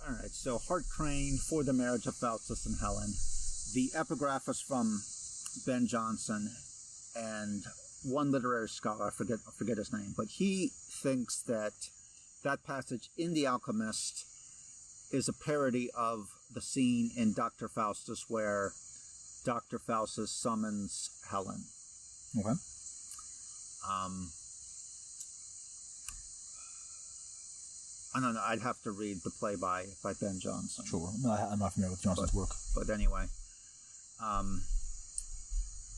All right, so Hart Crane, For the Marriage of Faustus and Helen. The epigraph is from Ben Jonson, and one literary scholar, I forget his name, but he thinks that that passage in The Alchemist is a parody of the scene in Dr. Faustus where Dr. Faustus summons Helen. Okay. I don't know. I'd have to read the play by Ben Jonson. Sure. No, I'm not familiar with Johnson's work. But anyway,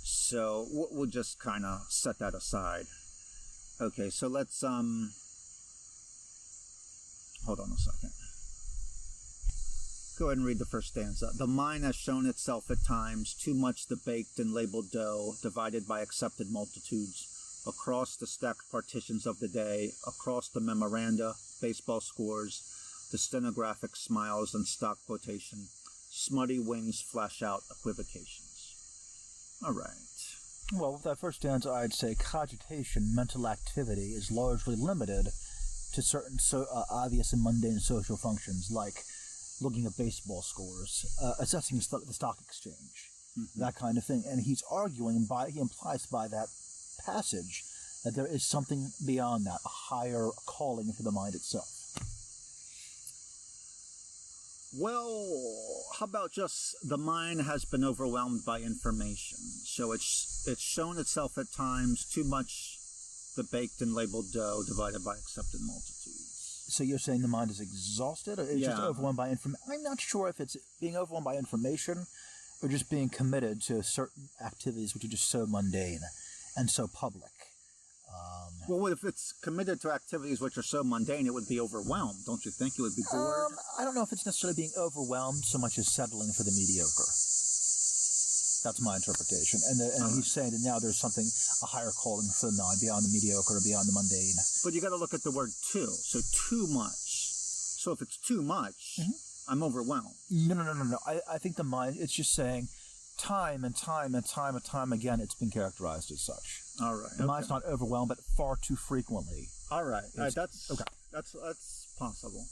so we'll just kind of set that aside. Okay, so let's hold on a second. Go ahead and read the first stanza. The mind has shown itself at times too much the baked and labeled dough, divided by accepted multitudes, across the stacked partitions of the day, across the memoranda, baseball scores, the stenographic smiles and stock quotation, smutty wings flash out equivocations. All right. Well, with that first stanza, I'd say cogitation, mental activity, is largely limited to certain obvious and mundane social functions, like looking at baseball scores, assessing the stock exchange, that kind of thing. And he's arguing, he implies by that passage that there is something beyond that, a higher calling for the mind itself. Well, how about just the mind has been overwhelmed by information, so it's shown itself at times too much the baked and labeled dough divided by accepted multitudes. So you're saying the mind is exhausted, or it's just overwhelmed by information? I'm not sure if it's being overwhelmed by information or just being committed to certain activities which are just so mundane and so public. Well, if it's committed to activities which are so mundane, it would be overwhelmed. Don't you think? It would be bored? I don't know if it's necessarily being overwhelmed so much as settling for the mediocre. That's my interpretation. And he's saying that now there's something, a higher calling for the mind, beyond the mediocre, beyond the mundane. But you got to look at the word too. So too much. So if it's too much, I'm overwhelmed. No. I think the mind, it's just saying time and time again, it's been characterized as such. All right. The mind's not overwhelmed, but far too frequently. All right. That's possible.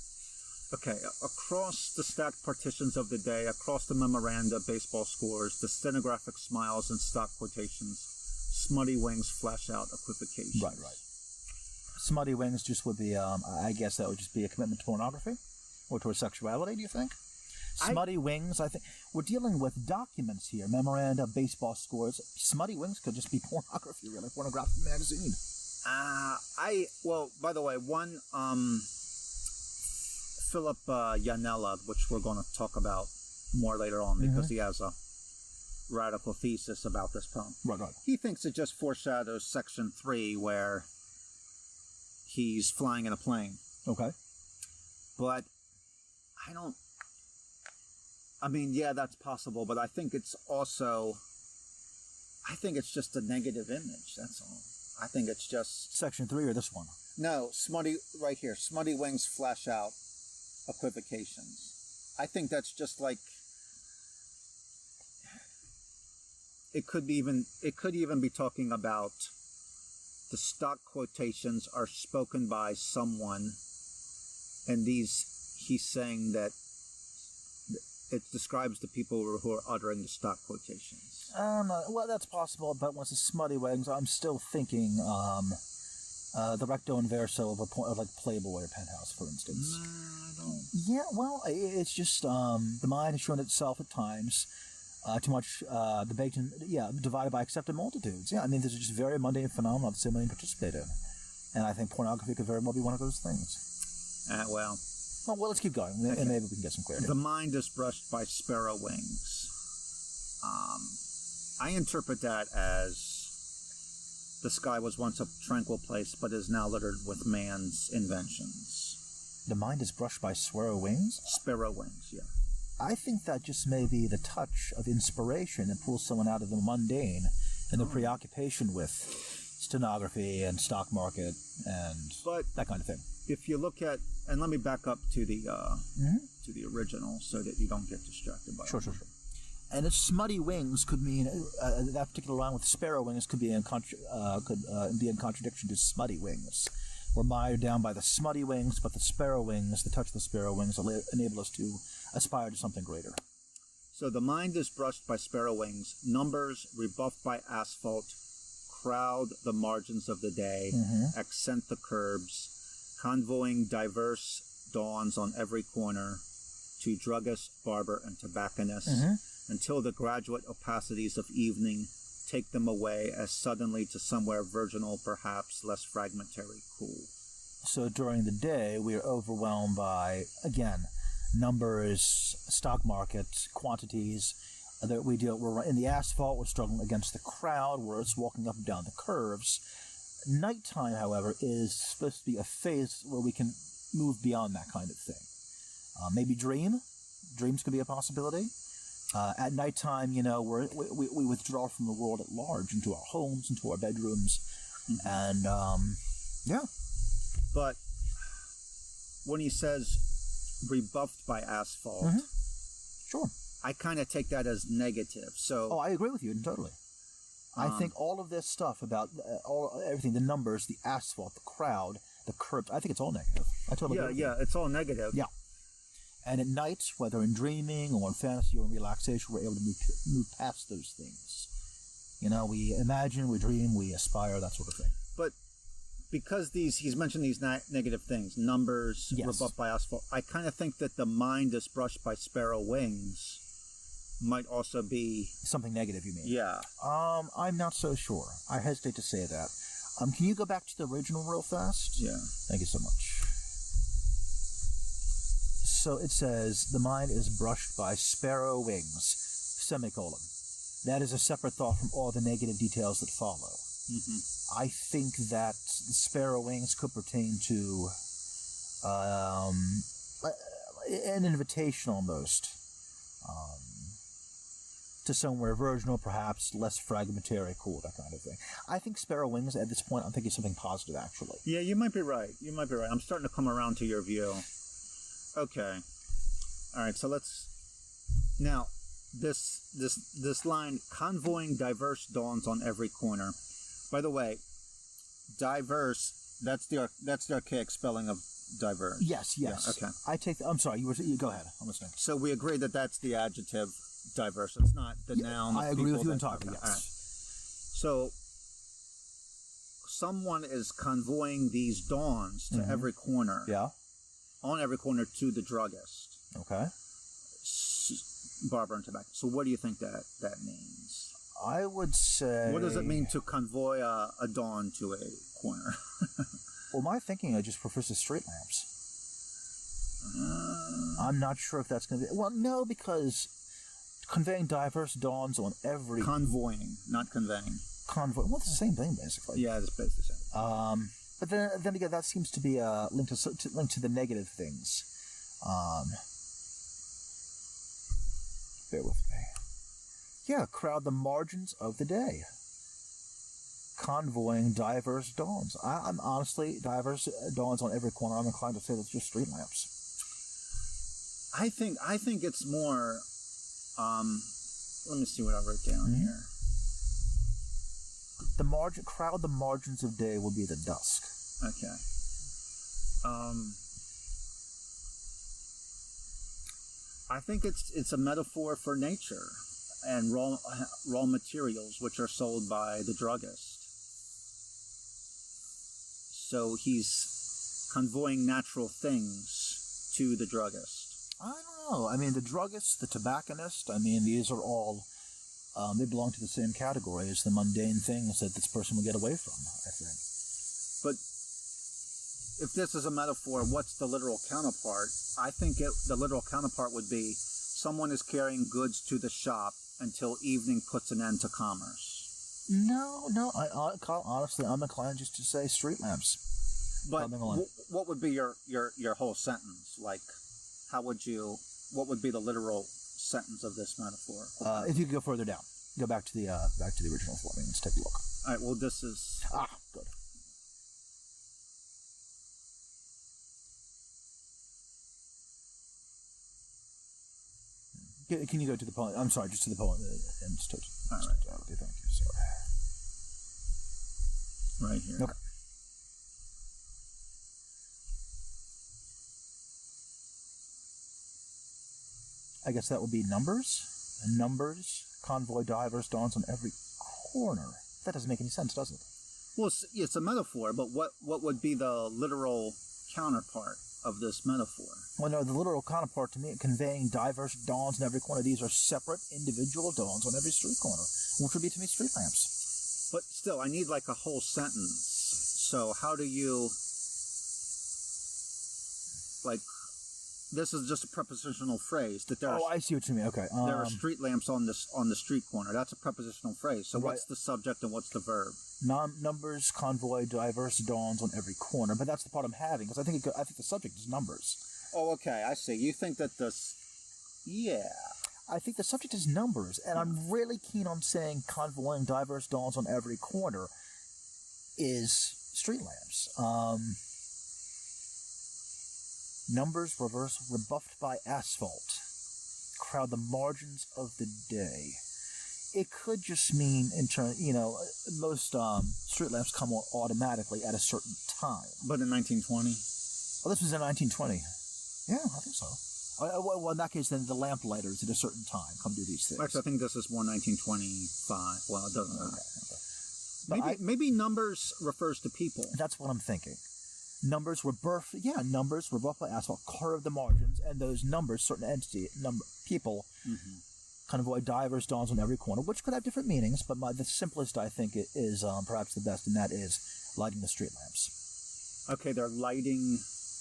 Okay, across the stacked partitions of the day, across the memoranda, baseball scores, the stenographic smiles and stock quotations, smutty wings flash out equivocations. Right. Smutty wings just would be, I guess that would just be a commitment to pornography? Or towards sexuality, do you think? Smutty wings, I think. We're dealing with documents here, memoranda, baseball scores. Smutty wings could just be pornography, really, pornographic magazine. Well, by the way, one, Philip Yanella, which we're going to talk about more later on because he has a radical thesis about this poem. Right. He thinks it just foreshadows section 3 where he's flying in a plane. Okay. But yeah, that's possible, but I think it's just a negative image, that's all. I think it's just... Section 3 or this one? No, smutty, right here. Smutty wings flash out equivocations. I think that's just like... It could even be talking about the stock quotations are spoken by someone, and he's saying that it describes the people who are uttering the stock quotations. Well, that's possible, but once it's smutty wings, I'm still thinking the recto and verso of like Playboy or Penthouse, for instance. No, I don't. Yeah, well, it's just the mind has shown itself at times too much the baked and divided by accepted multitudes. Yeah, I mean, there's just very mundane phenomena that so many participate in, and I think pornography could very well be one of those things. Well, let's keep going, and maybe we can get some clarity. The mind is brushed by sparrow wings. I interpret that as the sky was once a tranquil place, but is now littered with man's inventions. The mind is brushed by sparrow wings? Sparrow wings, yeah. I think that just may be the touch of inspiration that pulls someone out of the mundane and the preoccupation with stenography and stock market and that kind of thing. If you look at, and let me back up to the original so that you don't get distracted by it. Sure. And its smutty wings could mean that particular line with sparrow wings could be in contradiction to smutty wings, We're mired down by the smutty wings, but the sparrow wings, the touch of the sparrow wings, enable us to aspire to something greater. So the mind is brushed by sparrow wings, numbers rebuffed by asphalt, crowd the margins of the day, accent the curbs, convoying diverse dawns on every corner, to druggist, barber, and tobacconist, until the graduate opacities of evening take them away as suddenly to somewhere virginal, perhaps less fragmentary, cool. So during the day, we are overwhelmed by, again, numbers, stock market, quantities that we deal. We're in the asphalt. We're struggling against the crowd. Where it's walking up and down the curves. Nighttime, however, is supposed to be a phase where we can move beyond that kind of thing. Maybe dream. Dreams could be a possibility. At nighttime, we withdraw from the world at large into our homes, into our bedrooms, and yeah. But when he says rebuffed by asphalt, sure, I kind of take that as negative. So, I agree with you totally. I think all of this stuff about everything, the numbers, the asphalt, the crowd, the curbs, I think it's all negative. I totally agree with you. It's all negative. Yeah. And at night, whether in dreaming or in fantasy or in relaxation, we're able to move past those things. We imagine, we dream, we aspire, that sort of thing. But because he's mentioned these negative things, numbers, rebuffed by asphalt, I kind of think that the mind is brushed by sparrow wings might also be... Something negative, you mean? Yeah. I'm not so sure. I hesitate to say that. Can you go back to the original real fast? Yeah. Thank you so much. So it says, the mind is brushed by sparrow wings, semicolon. That is a separate thought from all the negative details that follow. I think that the sparrow wings could pertain to an invitation almost to somewhere virginal, perhaps less fragmentary, cool, that kind of thing. I think sparrow wings at this point, I'm thinking something positive, actually. Yeah, you might be right. I'm starting to come around to your view. Okay. All right, so let's... Now, this line, convoying diverse dawns on every corner. By the way, diverse, that's the archaic spelling of diverse. Yes. Yeah, okay. I'm sorry, you go ahead, I'm listening. So we agree that that's the adjective diverse. It's not the noun. I agree with you entirely, yes. All right. So, someone is convoying these dawns to every corner. Yeah. On every corner to the druggist. Okay. Barber and tobacco. So what do you think that means? I would say... What does it mean to convoy a dawn to a corner? Well, my thinking, I just prefers the street lamps. I'm not sure if that's going to be... Well, no, because conveying diverse dawns on every... Convoying, not conveying. Well, it's the same thing, basically. Yeah, it's basically the same. But then again, that seems to be linked to the negative things. Bear with me. Yeah, crowd the margins of the day. Convoying diverse dawns. I'm honestly, diverse dawns on every corner. I'm inclined to say that's just street lamps. I think it's more... let me see what I wrote down here. Crowd the margins of day will be the dusk. Okay. I think it's a metaphor for nature and raw materials which are sold by the druggist. So he's convoying natural things to the druggist. I don't know. I mean, the druggist, the tobacconist, these are all... they belong to the same category as the mundane things that this person will get away from, I think. But if this is a metaphor, what's the literal counterpart? I think the literal counterpart would be someone is carrying goods to the shop until evening puts an end to commerce. No. Honestly, I'm inclined just to say street lamps. But what would be your whole sentence? Like, what would be the literal sentence of this metaphor? If you could go further down, go back to the original form. Let's take a look. All right. Well, this is good. Can you go to the poem? I'm sorry, just to the poem. All right. Thank you. Sorry. Right here. Okay. I guess that would be numbers. And numbers, convoy, diverse dawns on every corner. That doesn't make any sense, does it? Well, it's a metaphor, but what would be the literal counterpart of this metaphor? Well, no, the literal counterpart to me, conveying diverse dawns in every corner. These are separate individual dawns on every street corner, which would be to me street lamps. But still, I need like a whole sentence. So how do you, like, this is just a prepositional phrase that there. I see what you mean. Okay, there are street lamps on the street corner. That's a prepositional phrase. So right. What's the subject and what's the verb? Numbers, convoy, diverse dawns on every corner. But that's the part I'm having, because I think the subject is numbers. Oh, okay, I see. You think that yeah. I think the subject is numbers, and I'm really keen on saying convoying diverse dawns on every corner is street lamps. Numbers rebuffed by asphalt crowd the margins of the day. It could just mean, most street lamps come on automatically at a certain time. But in 1920? Oh, this was in 1920. Yeah, I think so. Well, in that case, then the lamplighters at a certain time come do these things. Actually, I think this is more 1925. Well, it doesn't matter. Okay. Maybe numbers refers to people. That's what I'm thinking. Numbers rebuffed by asphalt, carve the margins, and those numbers, certain people, convoy diverse dawns on every corner, which could have different meanings, but the simplest, I think, is perhaps the best, and that is lighting the street lamps. Okay, they're lighting.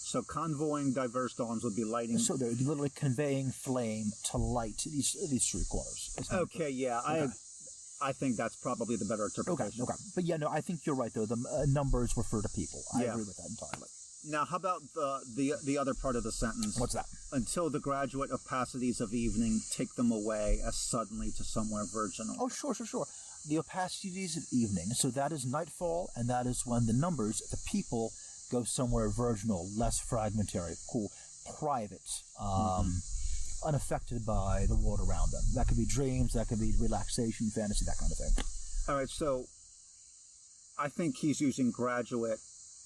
So convoying diverse dawns would be lighting. So they're literally conveying flame to light these street corners. Okay, yeah, okay. I think that's probably the better interpretation. Okay. But yeah, no, I think you're right, though. The numbers refer to people. I agree with that entirely. Now, how about the other part of the sentence? What's that? Until the graduate opacities of evening take them away as suddenly to somewhere virginal. Oh, sure. The opacities of evening. So that is nightfall, and that is when the numbers, the people, go somewhere virginal, less fragmentary, cool, private, unaffected by the world around them. That could be dreams, that could be relaxation, fantasy, that kind of thing. All right, so I think he's using graduate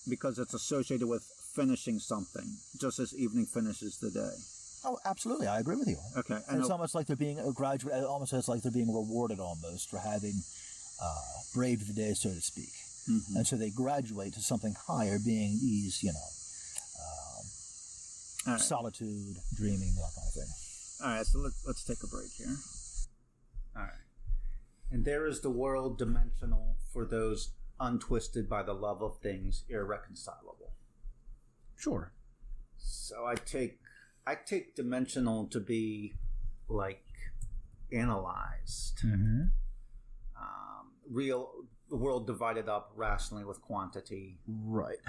because it's associated with finishing something, just as evening finishes the day. Oh, absolutely, I agree with you. Okay. And it's almost like they're being a graduate, almost as like they're being rewarded almost for having braved the day, so to speak. Mm-hmm. And so they graduate to something higher, being these, right. Solitude, dreaming, that kind of thing. All right, so let's take a break here. All right. And there is the world dimensional for those untwisted by the love of things irreconcilable. Sure. So I take dimensional to be like analyzed. Mm-hmm. The world divided up rationally with quantity. Right.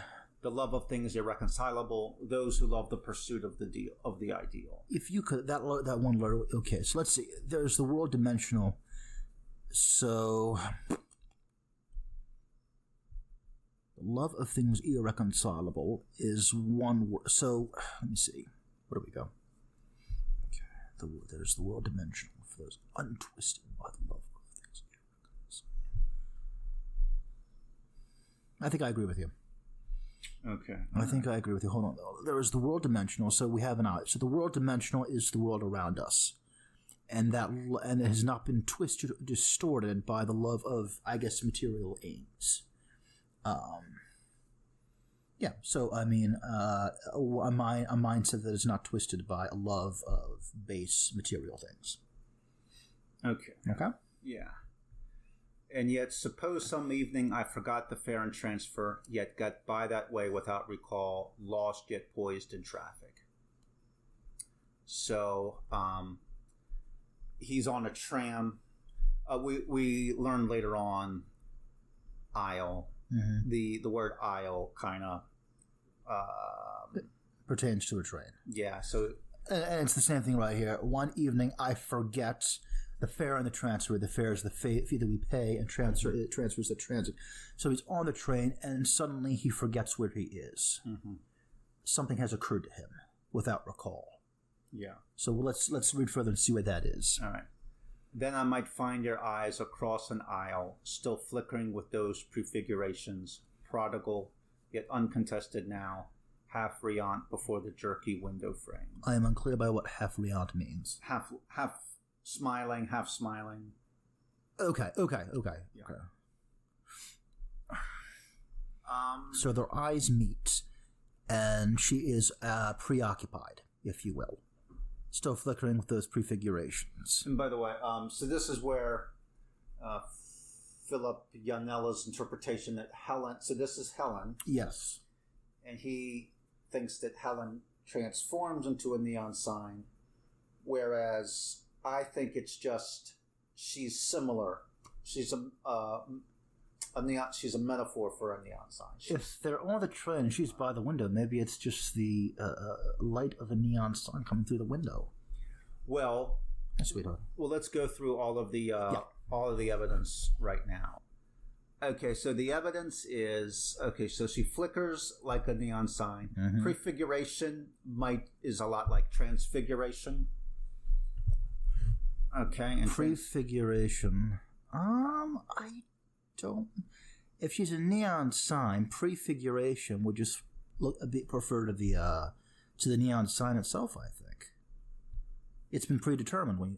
The love of things irreconcilable. Those who love the pursuit of the ideal. If you could, that one letter. Okay, so let's see. There's the world dimensional. So, the love of things irreconcilable is one word. So, let me see. Where do we go? Okay, there's the world dimensional for those untwisted by the love. I think I agree with you. Okay. I think I agree with you. Hold on. There is the world dimensional, so we have an eye. So the world dimensional is the world around us. And it has not been twisted or distorted by the love of, I guess, material aims. Yeah, so, I mean, a mindset that is not twisted by a love of base material things. Okay. Yeah. And yet, suppose some evening I forgot the fare and transfer, yet got by that way without recall, lost yet poised in traffic. So, he's on a tram. We learn later on aisle. Mm-hmm. The word aisle kind of pertains to a train. Yeah. So, and it's the same thing right here. One evening I forget the fare and the transfer. The fare is the fee that we pay, and transfer is the transit. So he's on the train, and suddenly he forgets where he is. Mm-hmm. Something has occurred to him without recall. Yeah. So let's read further and see what that is. All right. Then I might find your eyes across an aisle, still flickering with those prefigurations, prodigal, yet uncontested now, half riant before the jerky window frame. I am unclear by what half riant means. Half smiling, half smiling. Okay. Yeah. Okay. So their eyes meet, and she is preoccupied, if you will, still flickering with those prefigurations. And by the way, so this is where Philip Yanella's interpretation that Helen. So this is Helen. Yes. And he thinks that Helen transforms into a neon sign, whereas I think it's just she's similar. She's a neon. She's a metaphor for a neon sign. If they're on the train and she's by the window, maybe it's just the light of a neon sign coming through the window. Well, sweetheart. Well, let's go through all of the evidence right now. Okay, so the evidence is so she flickers like a neon sign. Mm-hmm. Prefiguration is a lot like transfiguration. Okay, and prefiguration. I don't. If she's a neon sign, prefiguration would just look a bit prefer to the neon sign itself. I think it's been predetermined when.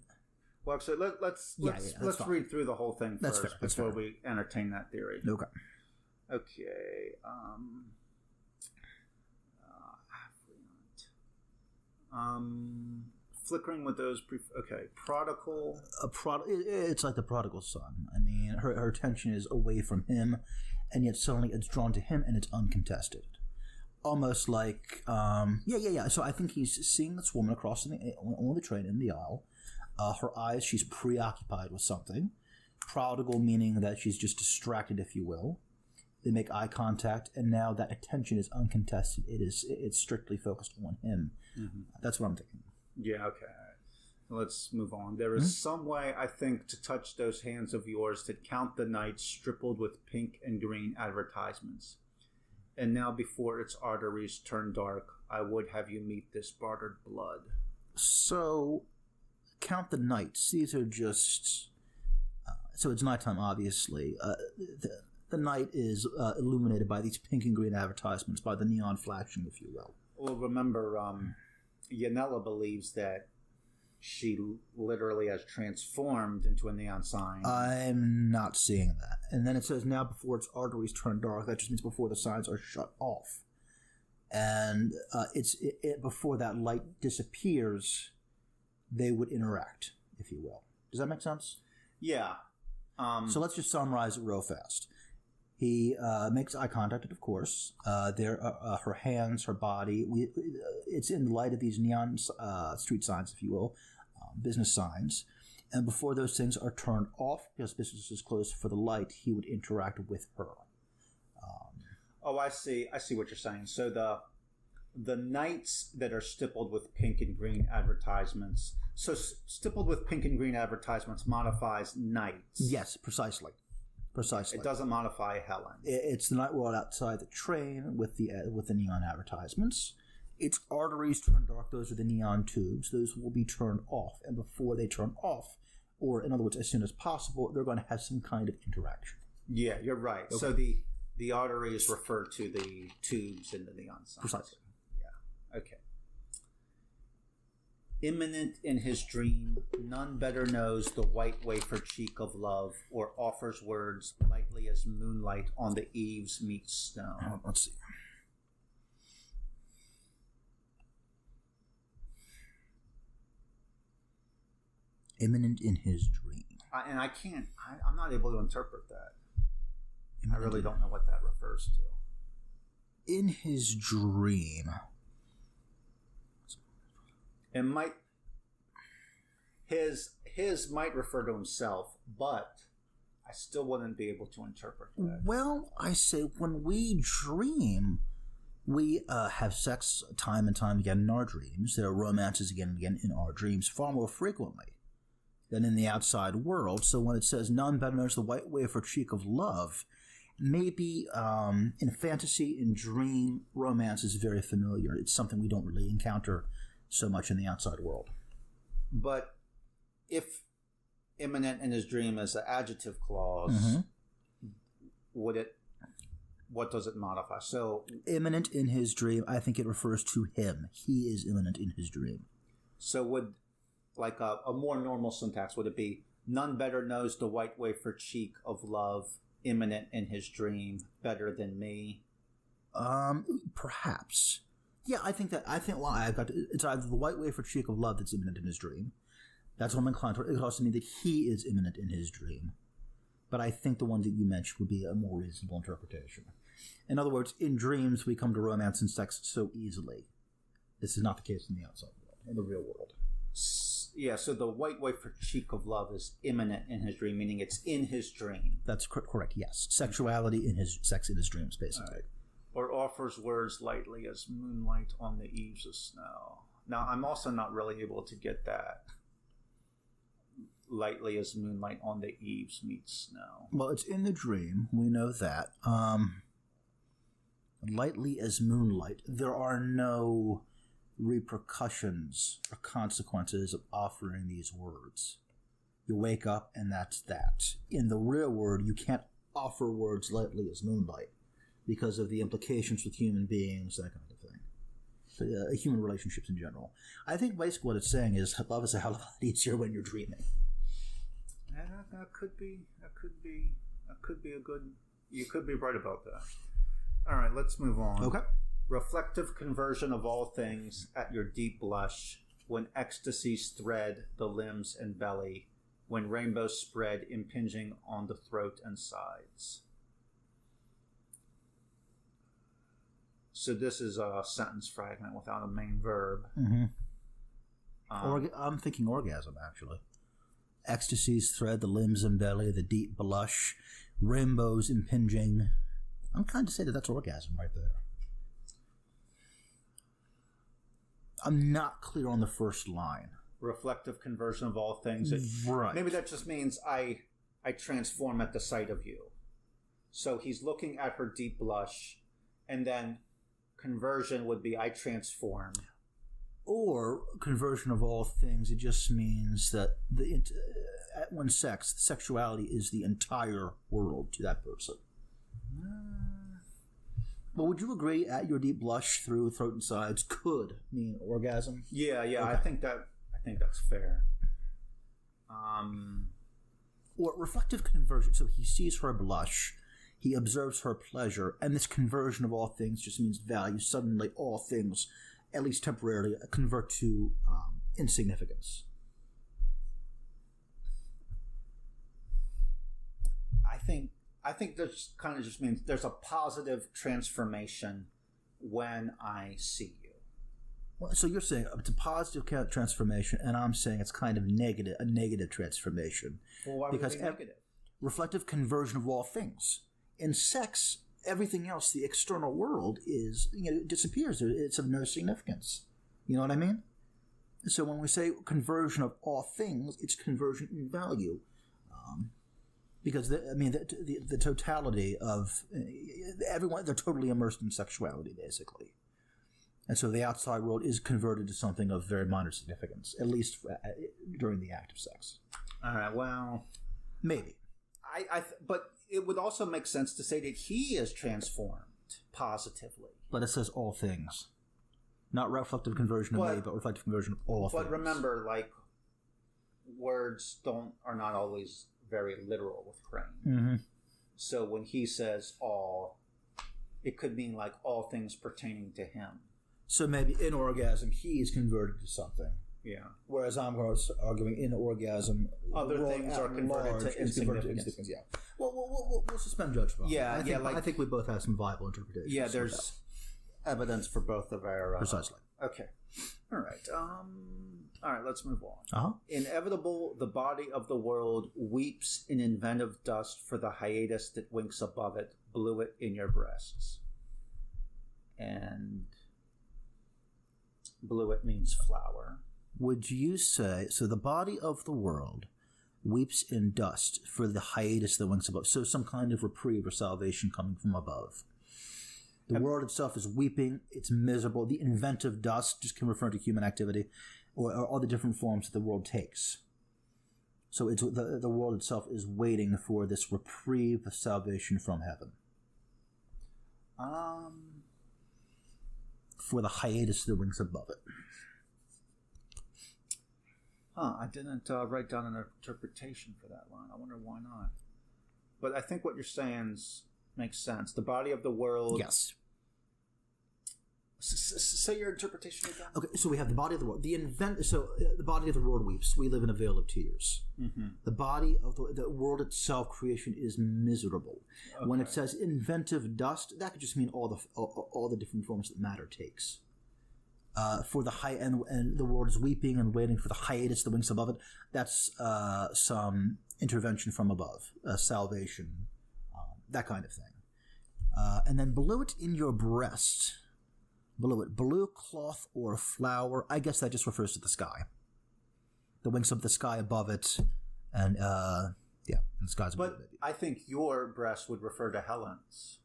Well, so let's read through the whole thing first before we entertain that theory. Okay. Okay. Flickering with those. Prodigal. It's like the prodigal son. I mean, her attention is away from him, and yet suddenly it's drawn to him, and it's uncontested. Almost like, So I think he's seeing this woman across on the train in the aisle. Her eyes, she's preoccupied with something. Prodigal meaning that she's just distracted, if you will. They make eye contact, and now that attention is uncontested. It's strictly focused on him. Mm-hmm. That's what I'm thinking. Yeah, okay. Let's move on. There is some way, I think, to touch those hands of yours that count the nights stippled with pink and green advertisements. And now before its arteries turn dark, I would have you meet this bartered blood. So, count the nights. These are just... so it's nighttime, obviously. The night is illuminated by these pink and green advertisements, by the neon flashing, if you will. Well, remember, Yanela believes that she literally has transformed into a neon sign. I'm not seeing that. And then it says, now before its arteries turn dark. That just means before the signs are shut off. And before that light disappears, they would interact, if you will. Does that make sense? Yeah. So let's just summarize it real fast. He makes eye contact, of course. Her hands, her body. It's in the light of these neon street signs, if you will, business signs. And before those things are turned off, because business is closed for the light, he would interact with her. I see. I see what you're saying. So the nights that are stippled with pink and green advertisements. So stippled with pink and green advertisements modifies nights. Yes, precisely. It doesn't modify Helen. It's the night world outside the train with the neon advertisements. Its arteries turn dark. Those are the neon tubes. Those will be turned off. And before they turn off, or in other words, as soon as possible, they're going to have some kind of interaction. Yeah, you're right. Okay. So the arteries refer to the tubes in the neon signs. Precisely. Yeah. Okay. Imminent in his dream, none better knows the white wafer cheek of love, or offers words lightly as moonlight on the eaves meets snow. Let's see. Imminent in his dream. I'm not able to interpret that. I really don't know what that refers to. In his dream. It might his might refer to himself, but I still wouldn't be able to interpret that. Well, I say when we dream, we have sex time and time again in our dreams. There are romances again and again in our dreams far more frequently than in the outside world. So when it says none better knows the white wafer cheek of love, maybe in fantasy, in dream, romance is very familiar. It's something we don't really encounter so much in the outside world. But if imminent in his dream is an adjective clause, would it what does it modify? So immanent in his dream, I think it refers to him. He is immanent in his dream. So would, like a more normal syntax, would it be, none better knows the white wafer cheek of love, immanent in his dream, better than me? Perhaps. Yeah, I think it's either the white wafer cheek of love that's immanent in his dream. That's what I'm inclined to. It could also mean that he is immanent in his dream. But I think the one that you mentioned would be a more reasonable interpretation. In other words, in dreams, we come to romance and sex so easily. This is not the case in the outside world, in the real world. Yeah, so the white wafer cheek of love is immanent in his dream, meaning it's in his dream. That's correct, yes. Sexuality in his sex in his dreams, basically. Right. Or offers words lightly as moonlight on the eaves of snow. Now, I'm also not really able to get that. Lightly as moonlight on the eaves meets snow. Well, it's in the dream. We know that. Lightly as moonlight. There are no repercussions or consequences of offering these words. You wake up and that's that. In the real world, you can't offer words lightly as moonlight because of the implications with human beings, that kind of thing. So, human relationships in general. I think basically what it's saying is love is a hell of a lot easier when you're dreaming. Yeah, that could be a good. You could be right about that. All right, let's move on. Okay. Reflective conversion of all things at your deep blush, when ecstasies thread the limbs and belly, when rainbows spread impinging on the throat and sides. So this is a sentence fragment without a main verb. Mm-hmm. I'm thinking orgasm, actually. Ecstasies thread the limbs and belly, the deep blush, rainbows impinging. I'm kind of say that that's orgasm right there. I'm not clear on the first line. Reflective conversion of all things. Right. Maybe that just means I transform at the sight of you. So he's looking at her deep blush, and then conversion would be I transform. Or conversion of all things, it just means that when sexuality is the entire world to that person. But would you agree at your deep blush through throat and sides could mean orgasm? Yeah, okay. I think that's fair. Or reflective conversion, so he sees her blush, he observes her pleasure, and this conversion of all things just means value. Suddenly all things, at least temporarily, convert to insignificance. I think this kind of just means there's a positive transformation when I see you. Well, so you're saying it's a positive transformation, and I'm saying it's kind of a negative transformation. Well, why would it be negative? Reflective conversion of all things. In sex, everything else, the external world disappears. It's of no significance. You know what I mean? So when we say conversion of all things, it's conversion in value. Because the totality of everyone, they're totally immersed in sexuality, basically. And so the outside world is converted to something of very minor significance, at least during the act of sex. All right, well, maybe. But it would also make sense to say that he is transformed positively. But it says all things. Not reflective conversion of me, but reflective conversion of all things. But remember, words are not always very literal with Crane. Mm-hmm. So when he says all, it could mean all things pertaining to him. So maybe in orgasm, he is converted to something. Yeah. Whereas I'm arguing in orgasm, other things are converted to insignificance. Yeah. Well, we'll suspend judgment. Yeah, I think we both have some viable interpretations. Yeah, there's evidence for both of our... Precisely. Okay. All right. All right, let's move on. Uh-huh. Inevitable, the body of the world weeps in inventive dust for the hiatus that winks above it, blew it in your breasts. And blew it means flower. Would you say, so the body of the world weeps in dust for the hiatus that winks above, so some kind of reprieve or salvation coming from above. The world itself is weeping, it's miserable. The inventive dust just can refer to human activity or all the different forms that the world takes. So it's the world itself is waiting for this reprieve of salvation from heaven. For the hiatus that wings above it. I didn't write down an interpretation for that line. I wonder why not. But I think what you're saying makes sense. The body of the world... Yes. Say your interpretation again. Okay, so we have the body of the world. The body of the world weeps. We live in a vale of tears. Mm-hmm. The body of the world itself, creation, is miserable. Okay. When it says inventive dust, that could just mean all the different forms that matter takes. For the high and the world is weeping and waiting for the hiatus, the wings above it. That's some intervention from above, salvation, that kind of thing. And then below it in your breast. Below it, blue cloth or flower. I guess that just refers to the sky. The wings of the sky above it, and and the sky's above it. But I think your breast would refer to Helen's.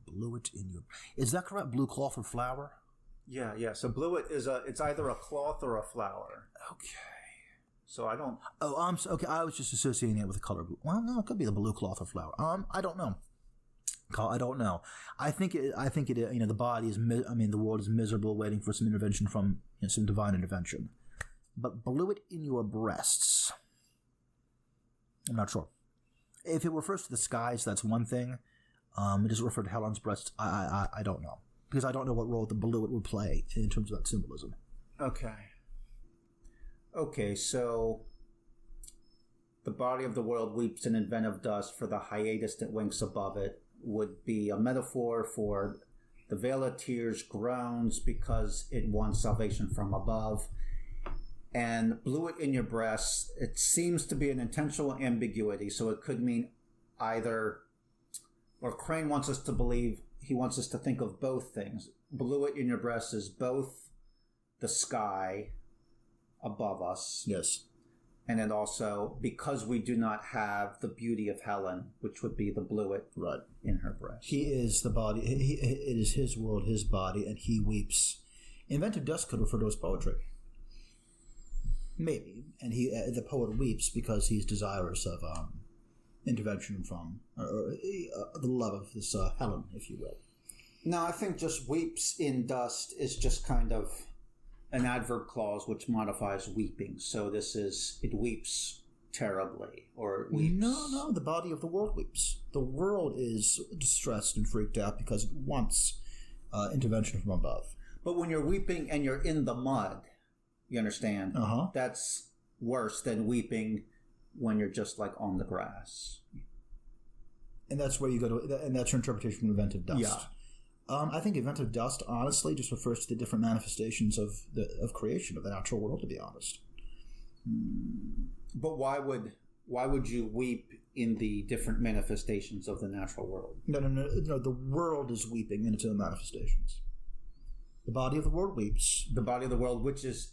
Below it in your. Is that correct? Blue cloth or flower? Yeah. So blue it is it's either a cloth or a flower. Okay. So I don't. Oh, okay. I was just associating it with the color blue. Well, no, it could be the blue cloth or flower. I don't know. I don't know. I think it. The body is. The world is miserable, waiting for some intervention from some divine intervention. But below it in your breasts. I'm not sure. If it refers to the skies, that's one thing. It doesn't refer to Helen's breasts. I don't know, because I don't know what role the below it would play in terms of that symbolism. Okay. So the body of the world weeps in inventive dust for the hiatus that winks above it. Would be a metaphor for the veil of tears groans because it wants salvation from above. And blew it in your breast, it seems to be an intentional ambiguity, so it could mean either, or Crane wants us to believe, he wants us to think of both things. Blew it in your breast is both the sky above us. Yes. And then also, because we do not have the beauty of Helen, which would be the bluet in her breast. He is the body. It is his world, his body, and he weeps. Inventive dust could refer to his poetry. Maybe. And the poet weeps because he's desirous of intervention from the love of this Helen, if you will. No, I think just weeps in dust is just kind of an adverb clause which modifies weeping. So this is, it weeps terribly, or it weeps. No, the body of the world weeps. The world is distressed and freaked out because it wants intervention from above. But when you're weeping and you're in the mud, you understand? That's worse than weeping when you're just like on the grass. And that's where you go to, and that's your interpretation of inventive dust. Yeah. I think inventive dust, honestly, just refers to the different manifestations of creation, of the natural world, to be honest. But why would you weep in the different manifestations of the natural world? No. The world is weeping in its own manifestations. The body of the world weeps. The body of the world, which is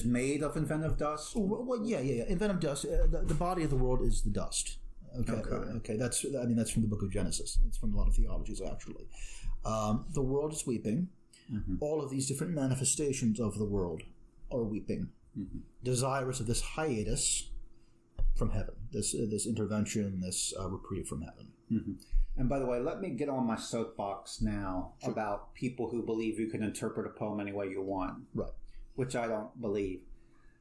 made of inventive dust? Well, yeah. Inventive dust. The body of the world is the dust. Okay. That's from the book of Genesis. It's from a lot of theologies, actually. The world is weeping. Mm-hmm. All of these different manifestations of the world are weeping, desirous of this hiatus from heaven, this intervention, this reprieve from heaven. Mm-hmm. And by the way, let me get on my soapbox now about people who believe you can interpret a poem any way you want, right? Which I don't believe.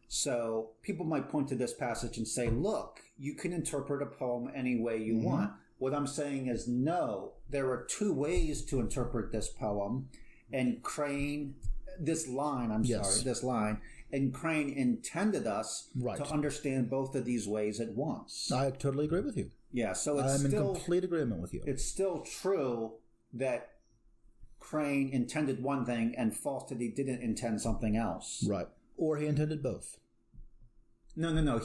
So people might point to this passage and say, look, you can interpret a poem any way you want. What I'm saying is, no, there are two ways to interpret this poem. And Crane, this line, and Crane intended us to understand both of these ways at once. I totally agree with you. Yeah, so I'm in complete agreement with you. It's still true that Crane intended one thing and Faustus didn't intend something else. Right. Or he intended both. No.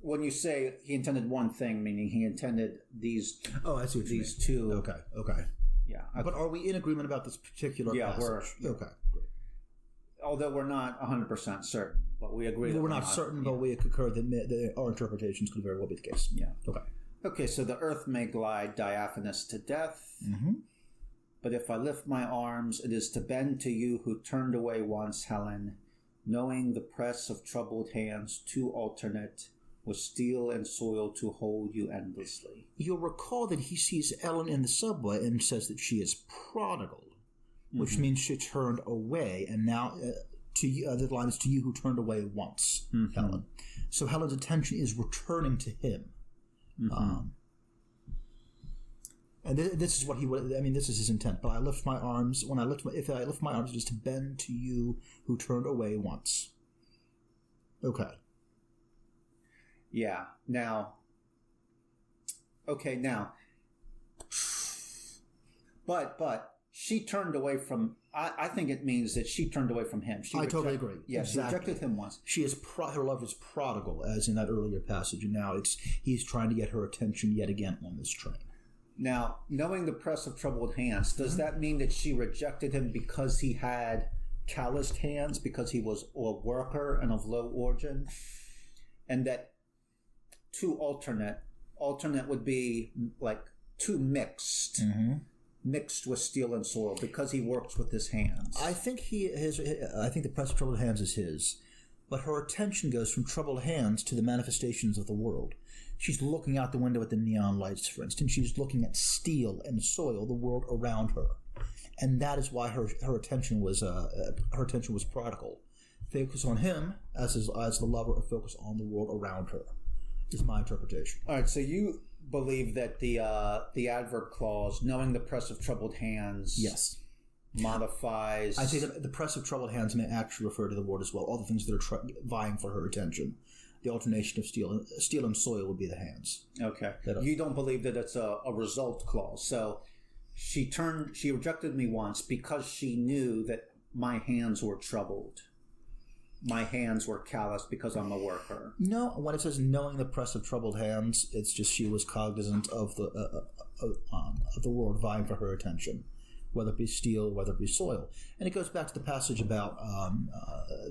When you say he intended one thing, meaning he intended these. Oh, I see what these you mean. two. Okay. Yeah. But are we in agreement about this particular passage? Okay. Great. Although we're not 100% certain, but we agree. We're not certain, but we concur that our interpretations could very well be the case. Yeah. Okay. So the earth may glide diaphanous to death, but if I lift my arms, it is to bend to you who turned away once, Helen, knowing the press of troubled hands too alternate, with steel and soil to hold you endlessly. You'll recall that he sees Ellen in the subway and says that she is prodigal, which means she turned away, and now to you, the line is to you who turned away once, Helen. So Helen's attention is returning to him. And this is what he would. I mean, this is his intent. But I lift my arms. If I lift my arms, it is to bend to you who turned away once. Okay. Yeah. Now. Okay. Now. But she turned away from. I think it means that she turned away from him. I totally agree. Yeah, exactly. She rejected him once. She is her love is prodigal, as in that earlier passage, and now he's trying to get her attention yet again on this train. Now, knowing the press of troubled hands, does that mean that she rejected him because he had calloused hands, because he was a worker and of low origin? And that two alternate would be like two mixed, mixed with steel and soil, because he works with his hands. I think the press of troubled hands is his, but her attention goes from troubled hands to the manifestations of the world. She's looking out the window at the neon lights, for instance. She's looking at steel and soil, the world around her, and that is why her attention was prodigal. Focus on him as the lover, or focus on the world around her, is my interpretation. All right. So you believe that the adverb clause, knowing the press of troubled hands, yes, modifies. I say that the press of troubled hands may actually refer to the word as well. All the things that are vying for her attention. The alternation of steel and soil would be the hands. Okay. You don't believe that it's a result clause. So she rejected me once because she knew that my hands were troubled. My hands were calloused because I'm a worker. No, when it says knowing the press of troubled hands, it's just she was cognizant of the world vying for her attention, whether it be steel, whether it be soil. And it goes back to the passage about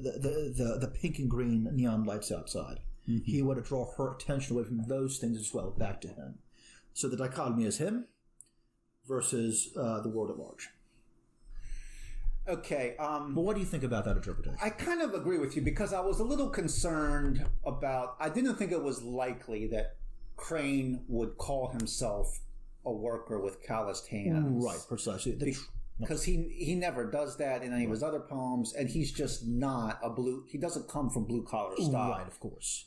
the pink and green neon lights outside. He would draw her attention away from those things as well, back to him. So the dichotomy is him versus the world at large. Okay. But what do you think about that interpretation? I kind of agree with you, because I was a little concerned about... I didn't think it was likely that Crane would call himself a worker with calloused hands. Right, precisely. Because he never does that in any of his other poems, and he's just not he doesn't come from blue-collar style. Right, of course.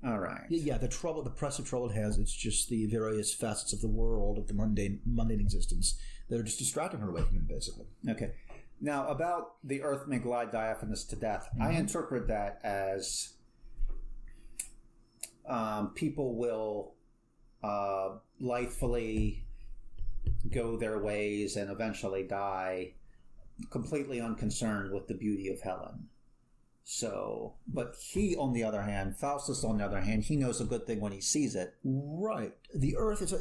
All right. Yeah, the press of troubled hands, it's just the various facets of the world, of the mundane existence, that are just distracting her away from him, basically. Okay. Now, about the earth may glide diaphanous to death, I interpret that as people will lithely go their ways and eventually die, completely unconcerned with the beauty of Helen. So, but he, on the other hand, Faustus, on the other hand, he knows a good thing when he sees it. Right. The Earth is...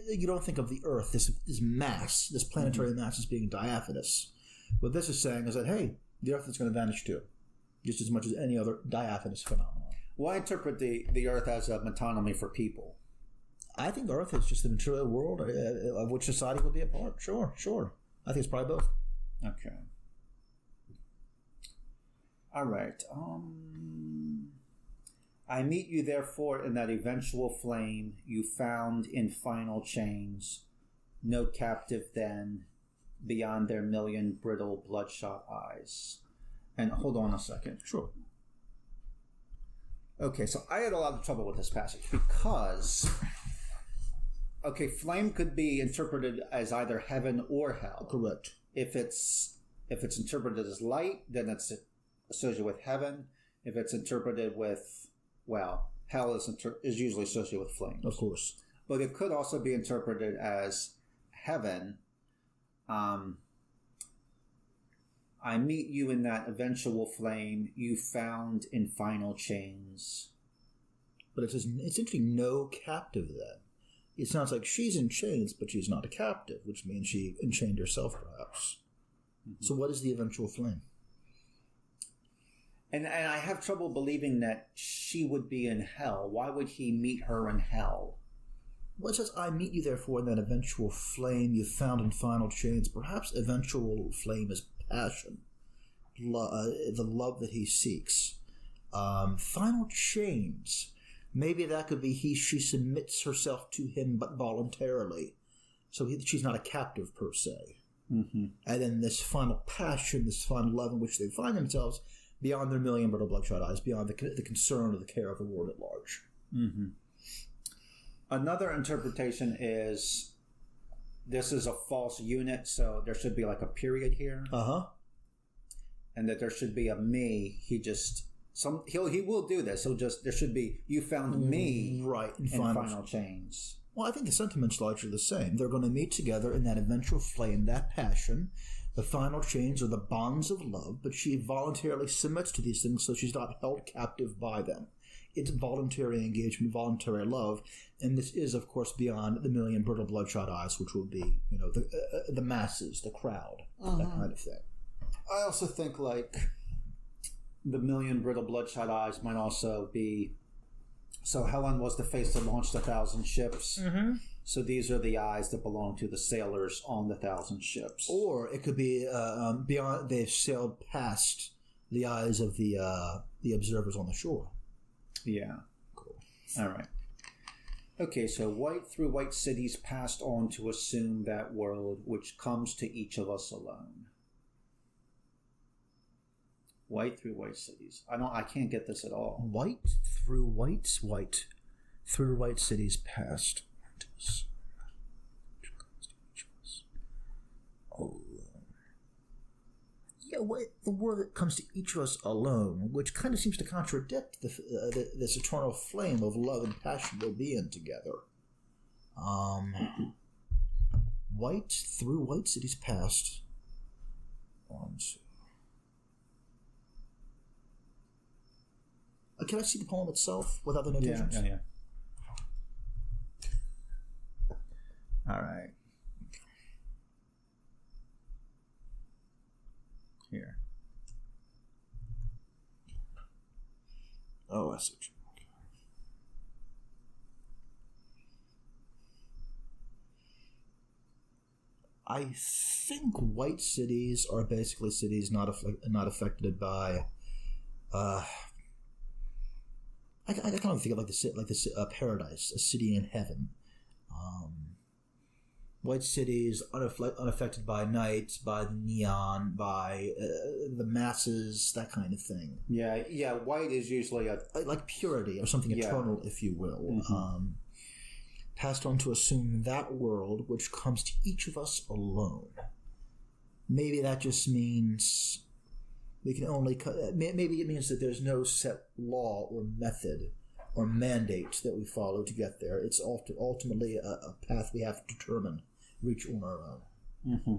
you don't think of the Earth, this mass, this planetary mass, as being diaphanous. What this is saying is that, hey, the Earth is going to vanish too, just as much as any other diaphanous phenomenon. Well, I interpret the Earth as a metonymy for people. I think the Earth is just the material world of which society will be a part. Sure. I think it's probably both. Okay. All right. I meet you, therefore, in that eventual flame you found in final chains, no captive then, beyond their million brittle bloodshot eyes. And hold on a second. Sure. Okay, so I had a lot of trouble with this passage because... Okay, flame could be interpreted as either heaven or hell. Correct. If it's interpreted as light, then it's associated with heaven. If it's interpreted with, well, hell is usually associated with flames. Of course. But it could also be interpreted as heaven. I meet you in that eventual flame you found in final chains. But it says, it's interesting, no captive then. It sounds like she's in chains, but she's not a captive, which means she enchained herself, perhaps. So what is the eventual flame? And I have trouble believing that she would be in hell. Why would he meet her in hell? Well, it says, I meet you, therefore, in that eventual flame you found in final chains. Perhaps eventual flame is passion, the love that he seeks. Final chains Maybe that could be she submits herself to him, but voluntarily. So she's not a captive per se. Mm-hmm. And then this final passion, this final love in which they find themselves beyond their million brittle bloodshot eyes, beyond the concern or the care of the world at large. Mm-hmm. Another interpretation is this is a false unit, so there should be like a period here. Uh-huh. And that there should be a me. He will do this. There should be, you found me right in final change. Well, I think the sentiment's largely the same. They're going to meet together in that eventual flame, that passion. The final change are the bonds of love, but she voluntarily submits to these things, so she's not held captive by them. It's voluntary engagement, voluntary love, and this is, of course, beyond the million brittle bloodshot eyes, which will be, the masses, the crowd, that kind of thing. I also think, like, the million brittle bloodshot eyes might also be... So Helen was the face that launched 1,000 ships. Mm-hmm. So these are the eyes that belong to the sailors on the 1,000 ships. Or it could be beyond. They've sailed past the eyes of the observers on the shore. Yeah. Cool. All right. Okay, so white through white cities passed on to assume that world which comes to each of us alone. White through white cities. I can't get this at all. White through white cities past. Oh. Yeah, the word that comes to each of us alone, which kind of seems to contradict this eternal flame of love and passion we'll be in together. White through white cities past. Can I see the poem itself without the notations? Yeah. All right. Here. Oh, I see. I think white cities are basically cities not affected by. I kind of think of like the paradise, a city in heaven. White cities unaffected by night, by the neon, by the masses, that kind of thing. Yeah. White is usually like purity or something eternal, if you will. Mm-hmm. Passed on to assume that world which comes to each of us alone. Maybe that just means we can only. Maybe it means that there's no set law or method or mandate that we follow to get there. It's ultimately a path we have to determine, reach on our own. Mm-hmm.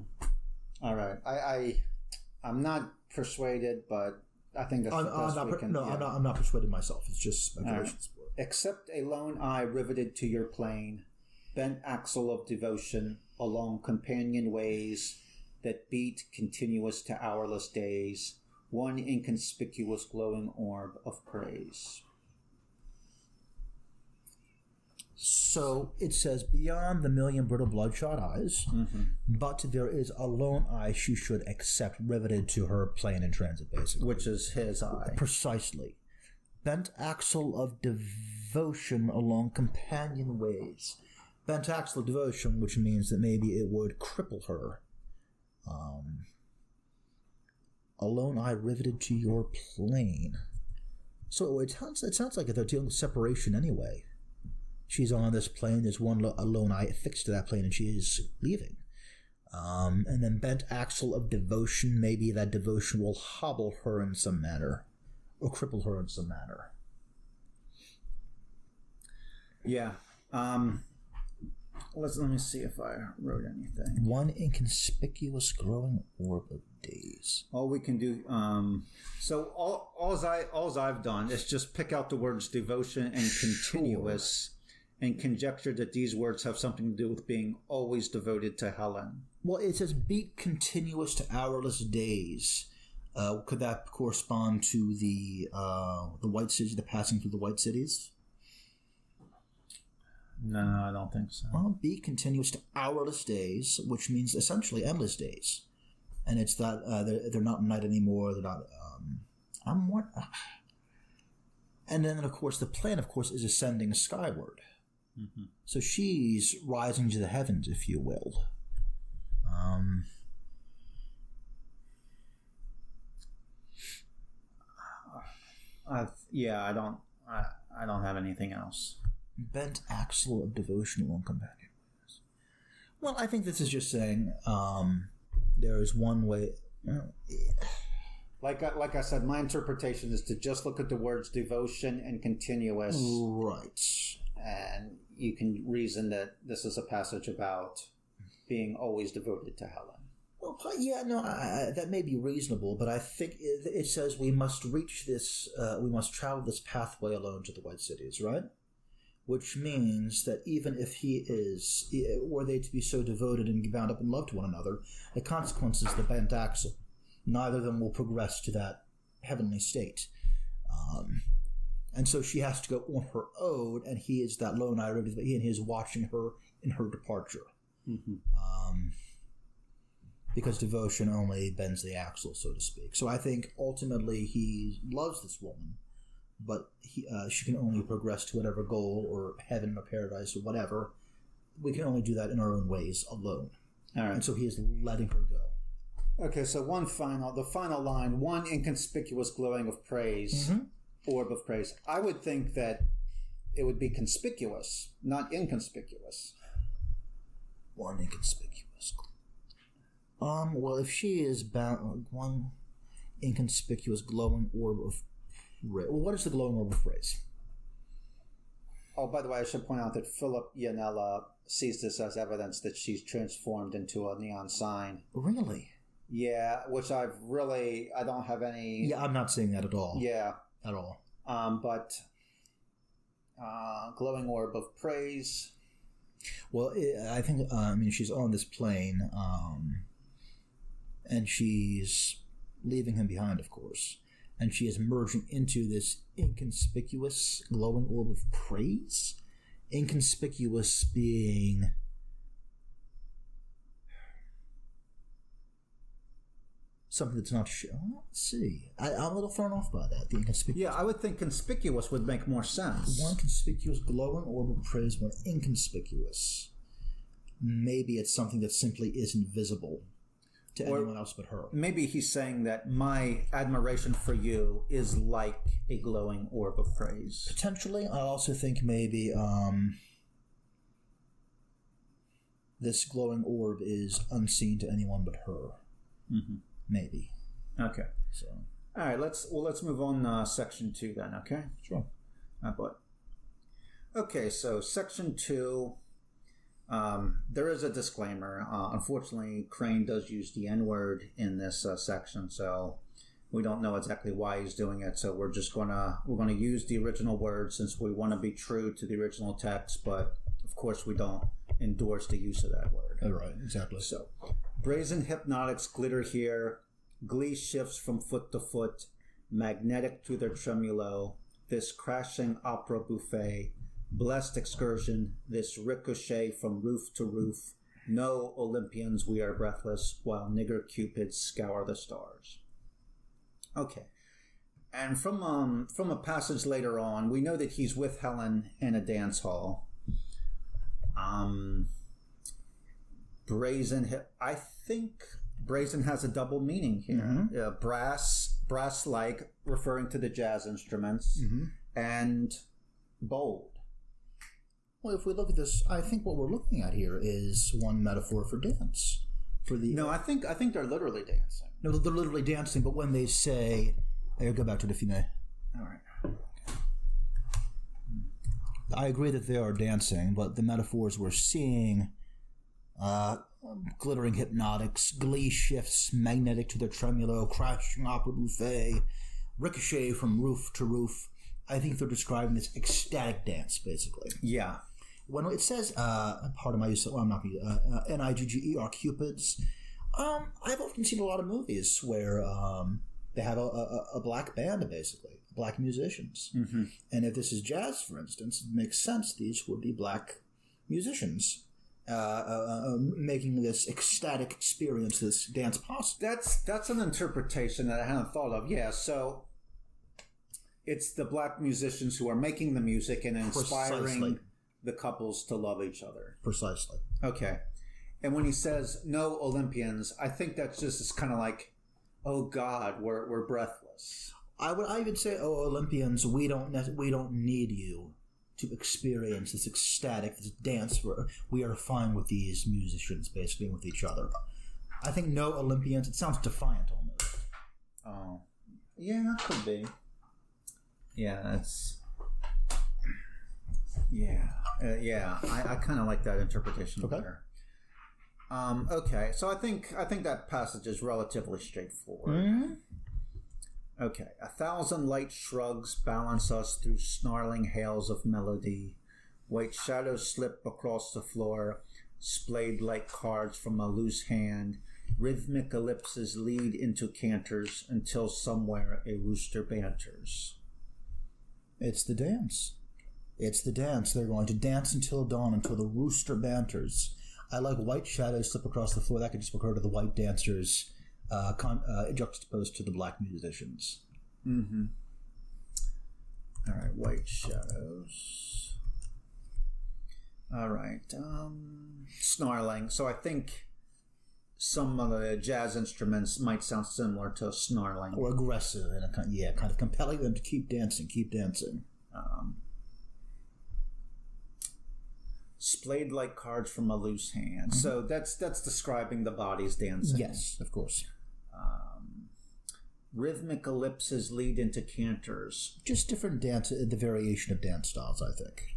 All right. I'm not persuaded, but I think that's the best we can. I'm not persuaded myself. It's just speculations. Right. Except a lone eye riveted to your plane, bent axle of devotion along companion ways that beat continuous to hourless days, one inconspicuous glowing orb of praise. So it says, beyond the million brittle bloodshot eyes, mm-hmm. but there is a lone eye she should accept riveted to her plane in transit, basically. Which is his eye. Precisely. Bent axle of devotion along companion ways. Bent axle of devotion, which means that maybe it would cripple her. A lone eye riveted to your plane. So it sounds like they're dealing with separation anyway. She's on this plane, there's a lone eye affixed to that plane, and she is leaving. And then bent axle of devotion, maybe that devotion will hobble her in some manner, or cripple her in some manner. Yeah. Let me see if I wrote anything. One inconspicuous growing orb of days. All we can do. So all I've done is just pick out the words devotion and continuous, and conjecture that these words have something to do with being always devoted to Helen. Well, it says beat continuous to hourless days. Could that correspond to the white cities, the passing through the white cities? No, I don't think so. Well, beat continuous to hourless days, which means essentially endless days. And it's that they're not night anymore. They're not. And then, of course, the plan, of course, is ascending skyward. Mm-hmm. So she's rising to the heavens, if you will. I don't have anything else. Bent axle of devotional and companion. Well, I think this is just saying there is one way. Like I said, my interpretation is to just look at the words devotion and continuous. Right. And you can reason that this is a passage about being always devoted to Helen. Well, yeah, no, that may be reasonable, but I think it says we must reach this, we must travel this pathway alone to the White Cities, right? Which means that even if were they to be so devoted and bound up in love to one another, the consequence is the bent axle. Neither of them will progress to that heavenly state. And so she has to go on her own, and he is that lone eye, but he is watching her in her departure. Mm-hmm. Because devotion only bends the axle, so to speak. So I think ultimately he loves this woman, but she can only progress to whatever goal or heaven or paradise or whatever. We can only do that in our own ways alone. All right. And so he is letting her go. Okay, so the final line, one inconspicuous glowing of praise, mm-hmm. orb of praise. I would think that it would be conspicuous, not inconspicuous. One inconspicuous. Well, if she is bound, one inconspicuous glowing orb of praise. Well, what is the glowing orb of praise? Oh, by the way, I should point out that Philip Yanella sees this as evidence that she's transformed into a neon sign. Really? Yeah, which I don't have any... Yeah, I'm not seeing that at all. Yeah. At all. But glowing orb of praise. Well, I think, she's on this plane, and she's leaving him behind, of course. And she is merging into this inconspicuous glowing orb of praise. Inconspicuous being... something that's not sure. Let's see. I'm a little thrown off by that. The inconspicuous. Yeah, I would think conspicuous would make more sense. One conspicuous glowing orb of praise, one inconspicuous. Maybe it's something that simply isn't visible to anyone else but her. Maybe he's saying that my admiration for you is like a glowing orb of praise. Potentially. I also think maybe this glowing orb is unseen to anyone but her. Mm-hmm. Maybe. Okay. So. All right. Let's move on. Section 2 then. Okay. Sure. Okay. So section 2. There is a disclaimer. Unfortunately, Crane does use the N-word in this section, so we don't know exactly why he's doing it. So we're gonna use the original word since we want to be true to the original text, but of course we don't endorse the use of that word. Oh, right. Exactly. So. Brazen hypnotics glitter here, glee shifts from foot to foot, magnetic to their tremulo, this crashing opera buffet, blessed excursion, this ricochet from roof to roof, no Olympians we are breathless, while nigger cupids scour the stars. Okay. And from a passage later on, we know that he's with Helen in a dance hall. I think brazen has a double meaning here. Mm-hmm. Brass-like, referring to the jazz instruments, mm-hmm. and bold. Well, if we look at this, I think what we're looking at here is one metaphor for dance. No, I think they're literally dancing. No, they're literally dancing, but when they say... I'll go back to it if you may. All right. I agree that they are dancing, but the metaphors we're seeing... glittering hypnotics, glee shifts, magnetic to their tremulo, crashing opera buffet, ricochet from roof to roof. I think they're describing this ecstatic dance, basically. Yeah. When it says, pardon my use of, I'm not going to, Nigger cupids, I've often seen a lot of movies where they have a black band, basically, black musicians. Mm-hmm. And if this is jazz, for instance, it makes sense these would be black musicians. Making this ecstatic experience, this dance possible. That's an interpretation that I hadn't thought of. Yeah, so it's the black musicians who are making the music and inspiring Precisely. the couples to love each other. Precisely. Okay. And when he says no Olympians, I think that's just it's kind of like, oh God, we're breathless. I would say, oh, Olympians, we don't need you to experience this ecstatic, this dance. We are fine with these musicians basically with each other. I think no Olympians. It sounds defiant almost. Oh, yeah, could be. Yeah, that's. Yeah, I kind of like that interpretation there. Okay, so I think that passage is relatively straightforward. Mm-hmm. Okay, 1,000 light shrugs balance us through snarling hails of melody. White shadows slip across the floor, splayed like cards from a loose hand. Rhythmic ellipses lead into canters until somewhere a rooster banters. It's the dance. It's the dance. They're going to dance until dawn, until the rooster banters. I like white shadows slip across the floor. That could just refer to the white dancers juxtaposed to the black musicians. Mm-hmm. All right, white shadows. All right, snarling. So I think some of the jazz instruments might sound similar to snarling. Or aggressive, and kind of compelling them to keep dancing. Splayed like cards from a loose hand. Mm-hmm. So that's describing the bodies dancing. Yes, of course. Rhythmic ellipses lead into canters. Just different dance, the variation of dance styles, I think.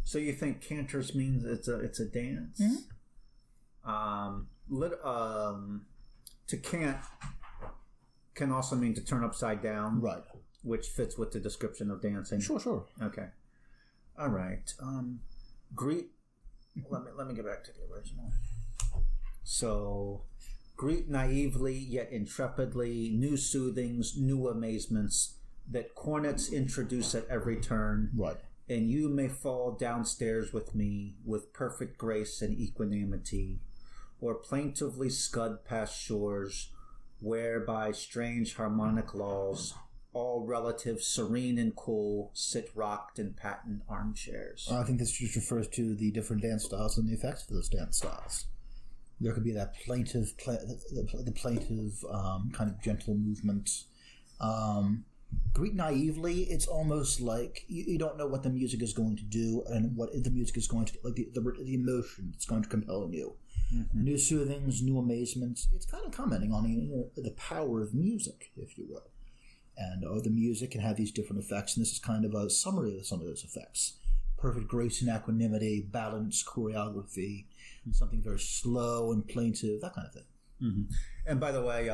So you think canters means it's a dance? Mm-hmm. To cant can also mean to turn upside down, right? Which fits with the description of dancing. Sure. Okay. All right. Greet. Let me get back to the original. So, greet naively yet intrepidly new soothings, new amazements that cornets introduce at every turn. Right. And you may fall downstairs with me with perfect grace and equanimity, or plaintively scud past shores where by strange harmonic laws all relatives serene and cool sit rocked in patent armchairs. I think this just refers to the different dance styles and the effects of those dance styles. There could be that plaintive kind of gentle movement. Greet naively, it's almost like you don't know what the music is going to do and what the music is going to, like the emotion it's going to compel in you. Mm-hmm. New soothings, new amazements. It's kind of commenting on the power of music, if you will. And the music can have these different effects, and this is kind of a summary of some of those effects. Perfect grace and equanimity, balanced choreography, something very slow and plaintive, that kind of thing. Mm-hmm. And by the way,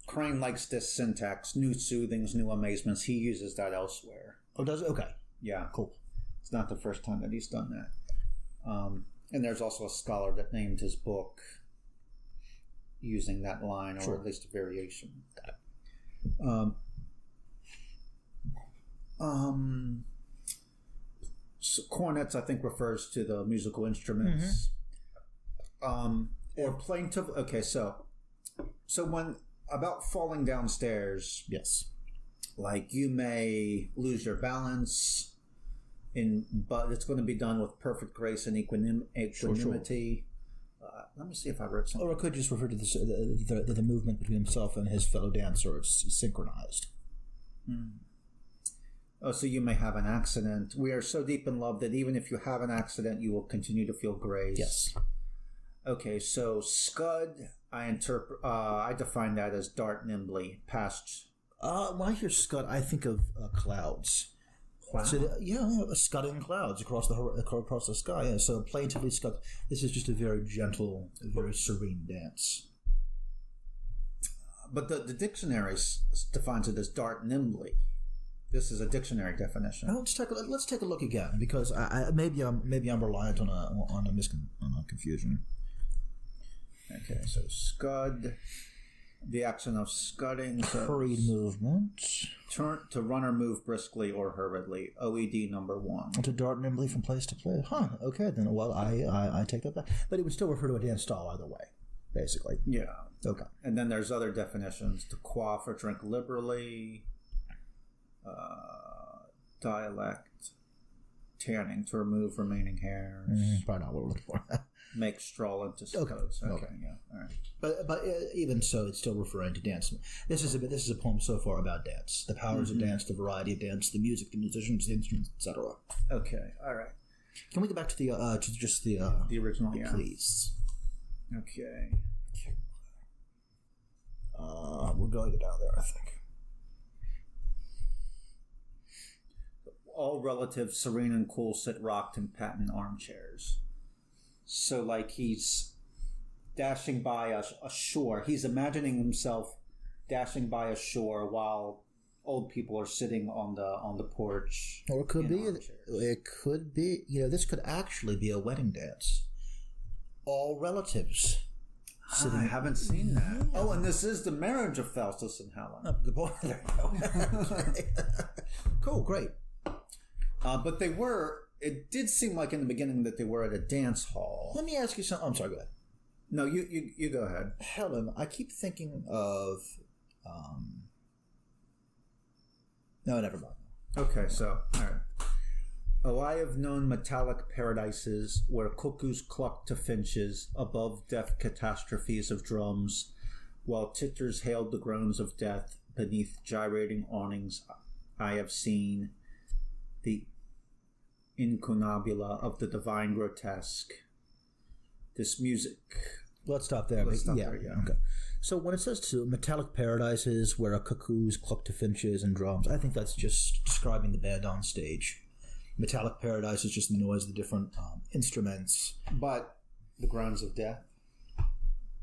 Crane likes this syntax, new soothings, new amazements. He uses that elsewhere. Oh, does it? Okay. Yeah. Cool. It's not the first time that he's done that. And there's also a scholar that named his book using that line, or at least a variation. So cornets, I think, refers to the musical instruments. Mm-hmm. Or plaintive. Okay, so when about falling downstairs, yes, like you may lose your balance, but it's going to be done with perfect grace and equanimity. Sure. Let me see if I wrote something. Or it could just refer to the movement between himself and his fellow dancer. It's synchronized. Mm. Oh, so you may have an accident. We are so deep in love that even if you have an accident, you will continue to feel grace. Yes. Okay, so scud, I define that as dart nimbly past. When I hear scud, I think of clouds. Wow. So scudding clouds across the sky. Yeah, so plaintively scud. This is just a very gentle, very serene dance. But the dictionary defines it as dart nimbly. This is a dictionary definition. Let's take a look again, because maybe I'm reliant on a confusion. Okay, so scud, the action of scudding. Hurried movement. Turn to run or move briskly or hurriedly. OED number 1. To dart nimbly from place to place. Huh. Okay, then. Well, I take that back. But it would still refer to a dance style either way, basically. Yeah. Okay. And then there's other definitions: to quaff or drink liberally. dialect tanning to remove remaining hairs. Probably not what we're looking for. Make straw into coats. Okay, yeah, all right. But even so, it's still referring to dance. This is a poem so far about dance, the powers of dance, the variety of dance, the music, the musicians, the instruments, etc. Okay, all right. Can we go back to the original, yeah. Please. Okay. We're going down there, I think. All relatives, serene and cool, sit rocked in patent armchairs. So, like, he's dashing by a shore. He's imagining himself dashing by a shore while old people are sitting on the porch. Or it could be, this could actually be a wedding dance. All relatives. I haven't seen that. Yeah. Oh, and this is the marriage of Faustus and Helen. Oh, good boy. There you go. Cool, great. But it did seem like in the beginning that they were at a dance hall. Let me ask you something. I'm sorry, go ahead. No, you go ahead. Helen, I keep thinking of... No, never mind. Okay, so, all right. Oh, I have known metallic paradises where cuckoos cluck to finches above death catastrophes of drums, while titters hailed the groans of death beneath gyrating awnings. I have seen the incunabula of the divine grotesque. This music. Let's stop there. Yeah. Okay. So when it says to metallic paradises where a cuckoos cluck to finches and drums, I think that's just describing the band on stage. Metallic paradise is just the noise of the different instruments. But the groans of death?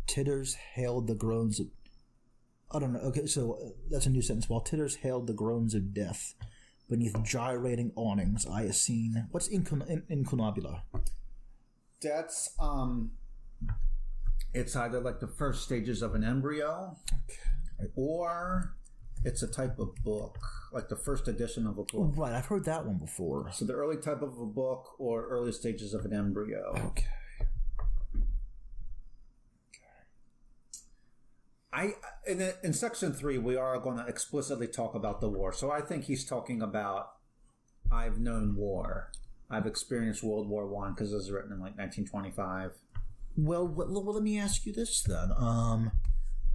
Titters hailed the groans of... I don't know. Okay, so that's a new sentence. While titters hailed the groans of death beneath gyrating awnings, I have seen... What's incunabula? That's... It's either like the first stages of an embryo, or it's a type of book, like the first edition of a book. Right, I've heard that one before. So the early type of a book or early stages of an embryo. Okay. In section 3, we are going to explicitly talk about the war. So I think he's talking about, I've known war. I've experienced World War I because it was written in like 1925. Well, let me ask you this then.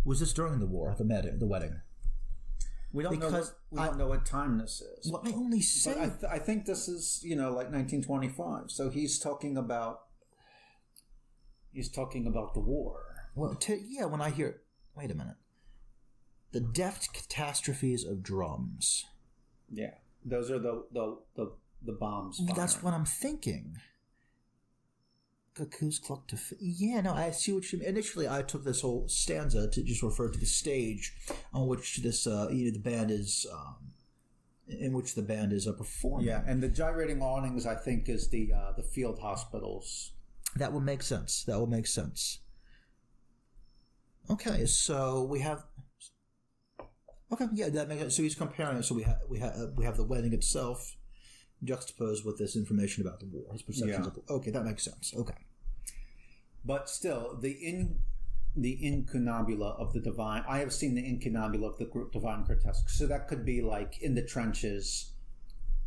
Was this during the war, the wedding? We don't know what time this is. Well, I only say... But I think this is, like 1925. So he's talking about the war. Well, when I hear... Wait a minute. The deft catastrophes of drums. Yeah. Those are the bombs firing. That's what I'm thinking. Cuckoo's cluck to... Yeah, no, I see what you mean. Initially, I took this whole stanza to just refer to the stage on which this, the band is... in which the band is performing. Yeah, and the gyrating awnings, I think, is the field hospitals. That would make sense. Okay, so we have... Okay, yeah, that makes sense. So he's comparing it. So we have the wedding itself juxtaposed with this information about the war, his perceptions of the... Okay, that makes sense. Okay. But still, the incunabula of the divine... I have seen the incunabula of the divine grotesque. So that could be like in the trenches.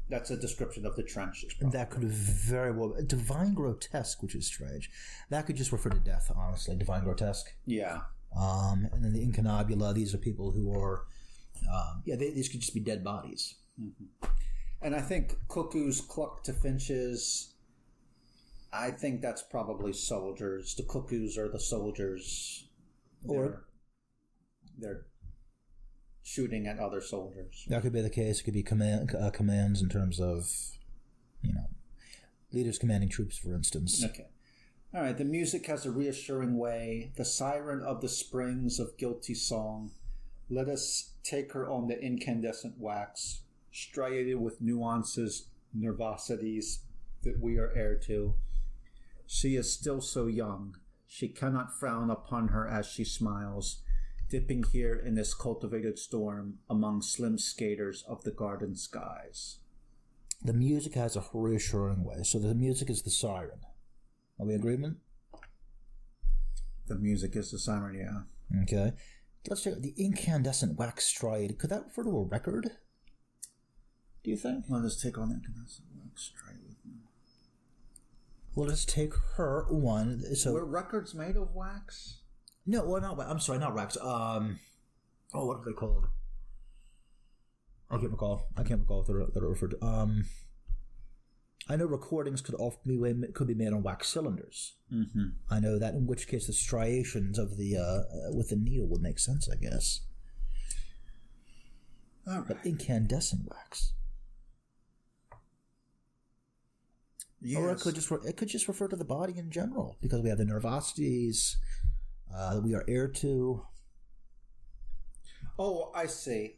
That's a description of the trenches. Probably. That could very well... Divine grotesque, which is strange. That could just refer to death, honestly. Divine grotesque. Yeah. And then the incunabula, these are people who are... these could just be dead bodies. Mm-hmm. And I think cuckoos cluck to finches. I think that's probably soldiers. The cuckoos are the soldiers. Or they're shooting at other soldiers. That could be the case. It could be commands in terms of, leaders commanding troops, for instance. Okay. All right. The music has a reassuring way. The siren of the springs of guilty song. Let us take her on the incandescent wax, striated with nuances, nervosities that we are heir to. She is still so young. She cannot frown upon her as she smiles, dipping here in this cultivated storm among slim skaters of the garden skies. The music has a reassuring way. So the music is the siren. Are we in agreement? The music is the siren, yeah. Okay. Let's check the incandescent wax striated. Could that refer to a record? do you think? Let us take on the incandescent wax. Try it with me. Well, let's take her one. So were records made of wax? No, well, not. I'm sorry, not wax. What are they called? I can't recall if they're referred to. I know recordings could be made on wax cylinders. Mm-hmm. I know that, in which case the striations of the with the needle would make sense, I guess. All right. But incandescent wax. Yes. Or it could just refer to the body in general, because we have the nervosities that we are heir to. Oh, I see.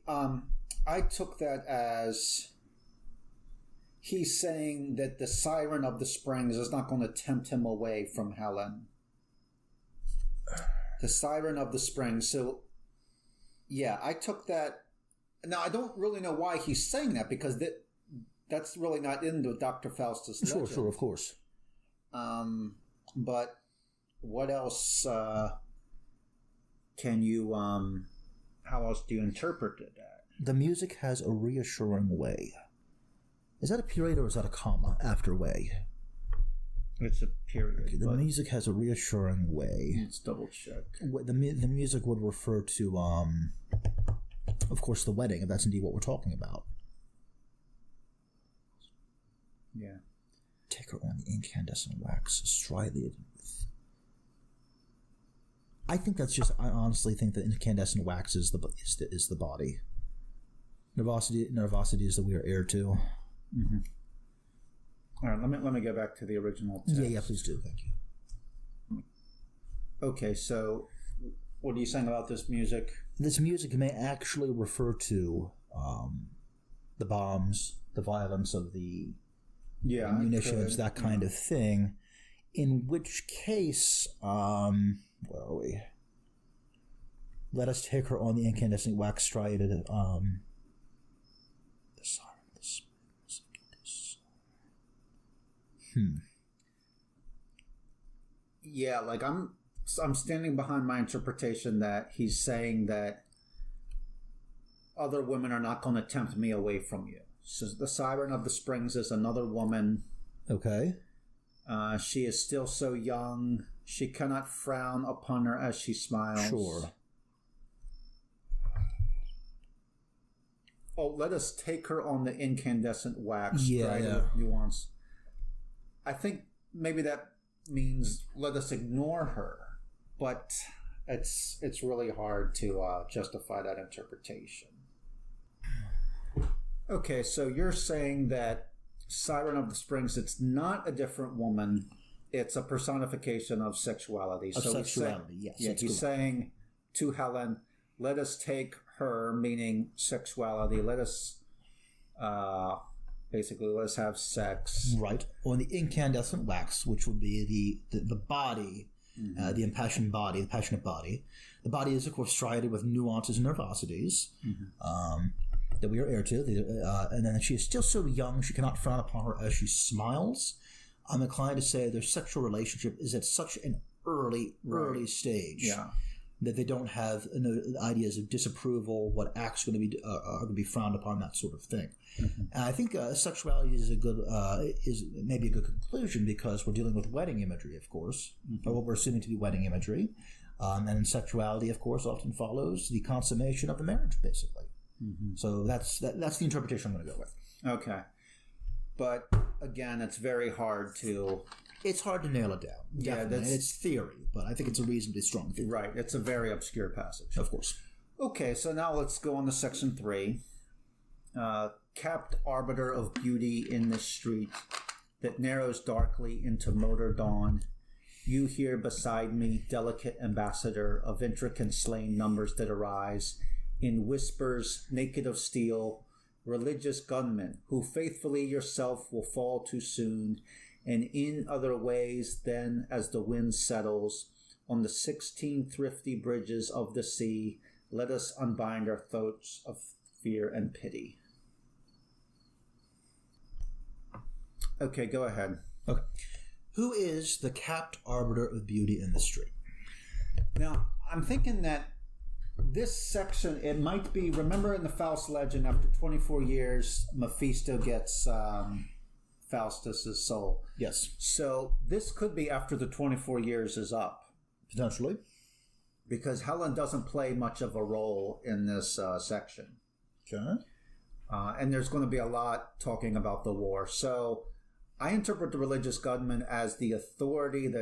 I took that as he's saying that the siren of the springs is not going to tempt him away from Helen. The siren of the springs. So, yeah, I took that. Now, I don't really know why he's saying that, because that's really not in the Dr. Faustus legend. Sure, of course. But what else can you... how else do you interpret it? The music has a reassuring way. Is that a period or is that a comma after way? It's a period. Okay, the music has a reassuring way. Let's double check. The music would refer to, of course, the wedding, if that's indeed what we're talking about. Yeah. Take her on the incandescent wax, striated with... I honestly think that incandescent wax is the body. Nervosity is that we are heir to. Mm-hmm. All right, let me go back to the original text. Yeah, please do. Thank you. Okay, so what are you saying about this music? This music may actually refer to the bombs, the violence of the munitions, that kind of thing. In which case, where are we? Let us take her on the incandescent wax striated. The siren of the springs. Yeah, like I'm standing behind my interpretation that he's saying that other women are not going to tempt me away from you. So the siren of the springs is another woman. Okay. She is still so young. She cannot frown upon her as she smiles. Sure. Oh, let us take her on the incandescent wax. Yeah. Nuance. I think maybe that means let us ignore her, but it's really hard to justify that interpretation. Okay, so you're saying that Siren of the Springs, it's not a different woman, it's a personification of sexuality. Yes. Yeah, he's saying to Helen, let us take her, meaning sexuality, let us basically let us have sex. Right. On the incandescent wax, which would be the body, the impassioned body, the passionate body. The body is, of course, striated with nuances and nervosities that we are heir to. And then she is still so young, she cannot frown upon her as she smiles. I'm inclined to say their sexual relationship is at such an early stage that they don't have ideas of disapproval, what acts are going to be frowned upon, that sort of thing. And I think sexuality is is maybe a good conclusion, because we're dealing with wedding imagery, of course, or what we're assuming to be wedding imagery. And sexuality, of course, often follows the consummation of the marriage, basically. So that's the interpretation I'm going to go with. Okay. But again, it's very hard to... It's hard to nail it down. Definitely. And it's theory, but I think it's a reasonably strong theory. Right. It's a very obscure passage. Of course. Okay, so now let's go on to section 3. Capped arbiter of beauty in the street that narrows darkly into motor dawn. You here beside me, delicate ambassador of intricate slain numbers that arise in whispers naked of steel, religious gunmen who faithfully yourself will fall too soon, and in other ways then as the wind settles on the 16 thrifty bridges of the sea, let us unbind our thoughts of fear and pity. Okay, go ahead. Okay. Who is the capped arbiter of beauty in the street? Now, I'm thinking that This section, it might be, remember in the Faust legend, after 24 years, Mephisto gets Faustus's soul. Yes. So this could be after the 24 years is up. Potentially. Because Helen doesn't play much of a role in this section. Okay. And there's going to be a lot talking about the war. So I interpret the religious gunman as the authorities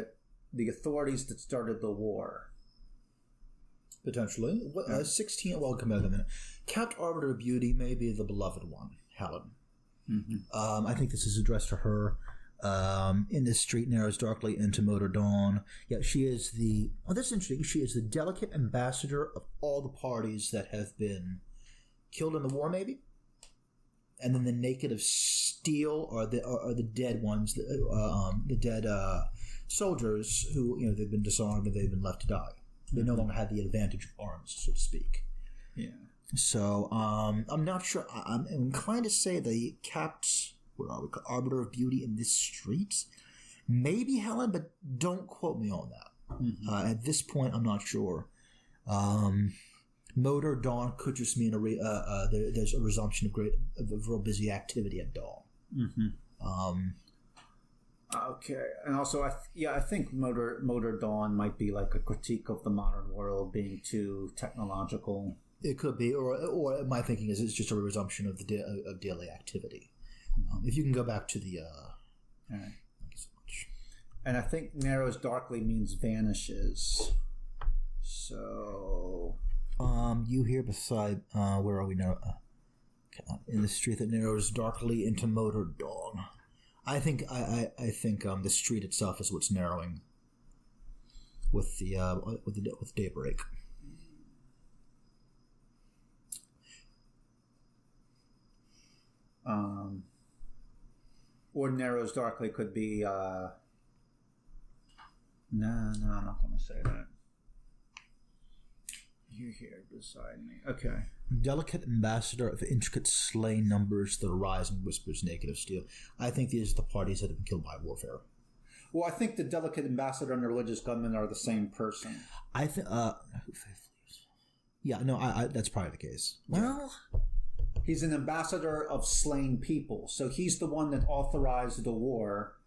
that started the war. Potentially. 16, well, come back in a minute. Capped Arbiter of Beauty may be the beloved one, Helen. Mm-hmm. I think this is addressed to her. In this street narrows darkly into Motor Dawn. Yeah, she is the... Oh, that's interesting. She is the delicate ambassador of all the parties that have been killed in the war, maybe? And then the naked of steel are the dead ones, the dead soldiers who, they've been disarmed and they've been left to die. They no longer have the advantage of arms, so to speak. Yeah. So, I'm not sure. I'm inclined to say the capped, Arbiter of Beauty in this street. Maybe Helen, but don't quote me on that. Mm-hmm. At this point, I'm not sure. Motor Dawn could just mean there's a resumption of real busy activity at dawn. Mm-hmm. Okay, and also I think Motor Dawn might be like a critique of the modern world being too technological. It could be, or my thinking is it's just a resumption of of daily activity. If you can go back to the. All right. Thank you so much. And I think narrows darkly means vanishes. So. You here beside where are we now? In the street that narrows darkly into Motor Dawn. I think the street itself is what's narrowing with with daybreak. Or narrows darkly could be. No, I'm not going to say that. You're here beside me. Okay. Delicate ambassador of intricate slain numbers that arise in whispers naked of steel. I think these are the parties that have been killed by warfare. Well, I think the delicate ambassador and the religious gunman are the same person. I think. Yeah, no, I that's probably the case. Well, he's an ambassador of slain people, so he's the one that authorized the war,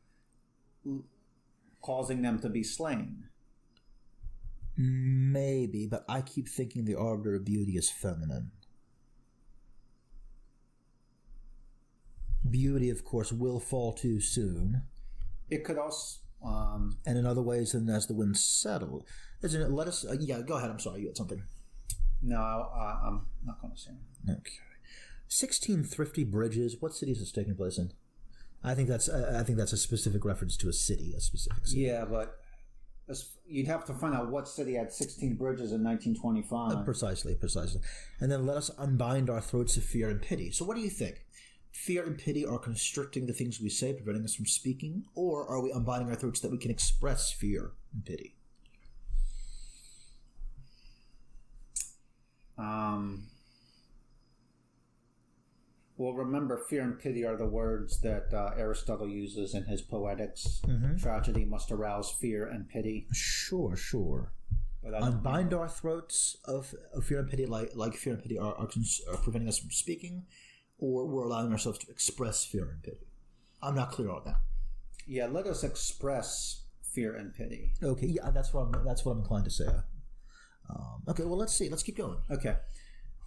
causing them to be slain. Maybe, but I keep thinking the Arbiter of Beauty is feminine. Beauty, of course, will fall too soon. It could also... and in other ways, then as the winds settle... Isn't it? Let us... yeah, go ahead. I'm sorry. You had something. No, I'm not going to say anything. Okay. 16 Thrifty Bridges. What city is this taking place in? I think that's a specific reference to a city, a specific city. Yeah, but... You'd have to find out what city had 16 bridges in 1925. Precisely. And then let us unbind our throats of fear and pity. So what do you think? Fear and pity are constricting the things we say, preventing us from speaking? Or are we unbinding our throats that we can express fear and pity? Well, remember, fear and pity are the words that Aristotle uses in his Poetics. Mm-hmm. Tragedy must arouse fear and pity. Sure. But unbind our throats of fear and pity, like fear and pity are preventing us from speaking, or we're allowing ourselves to express fear and pity. I'm not clear on that. Yeah, let us express fear and pity. Okay, yeah, that's what I'm inclined to say. Okay, well, let's see. Let's keep going. Okay.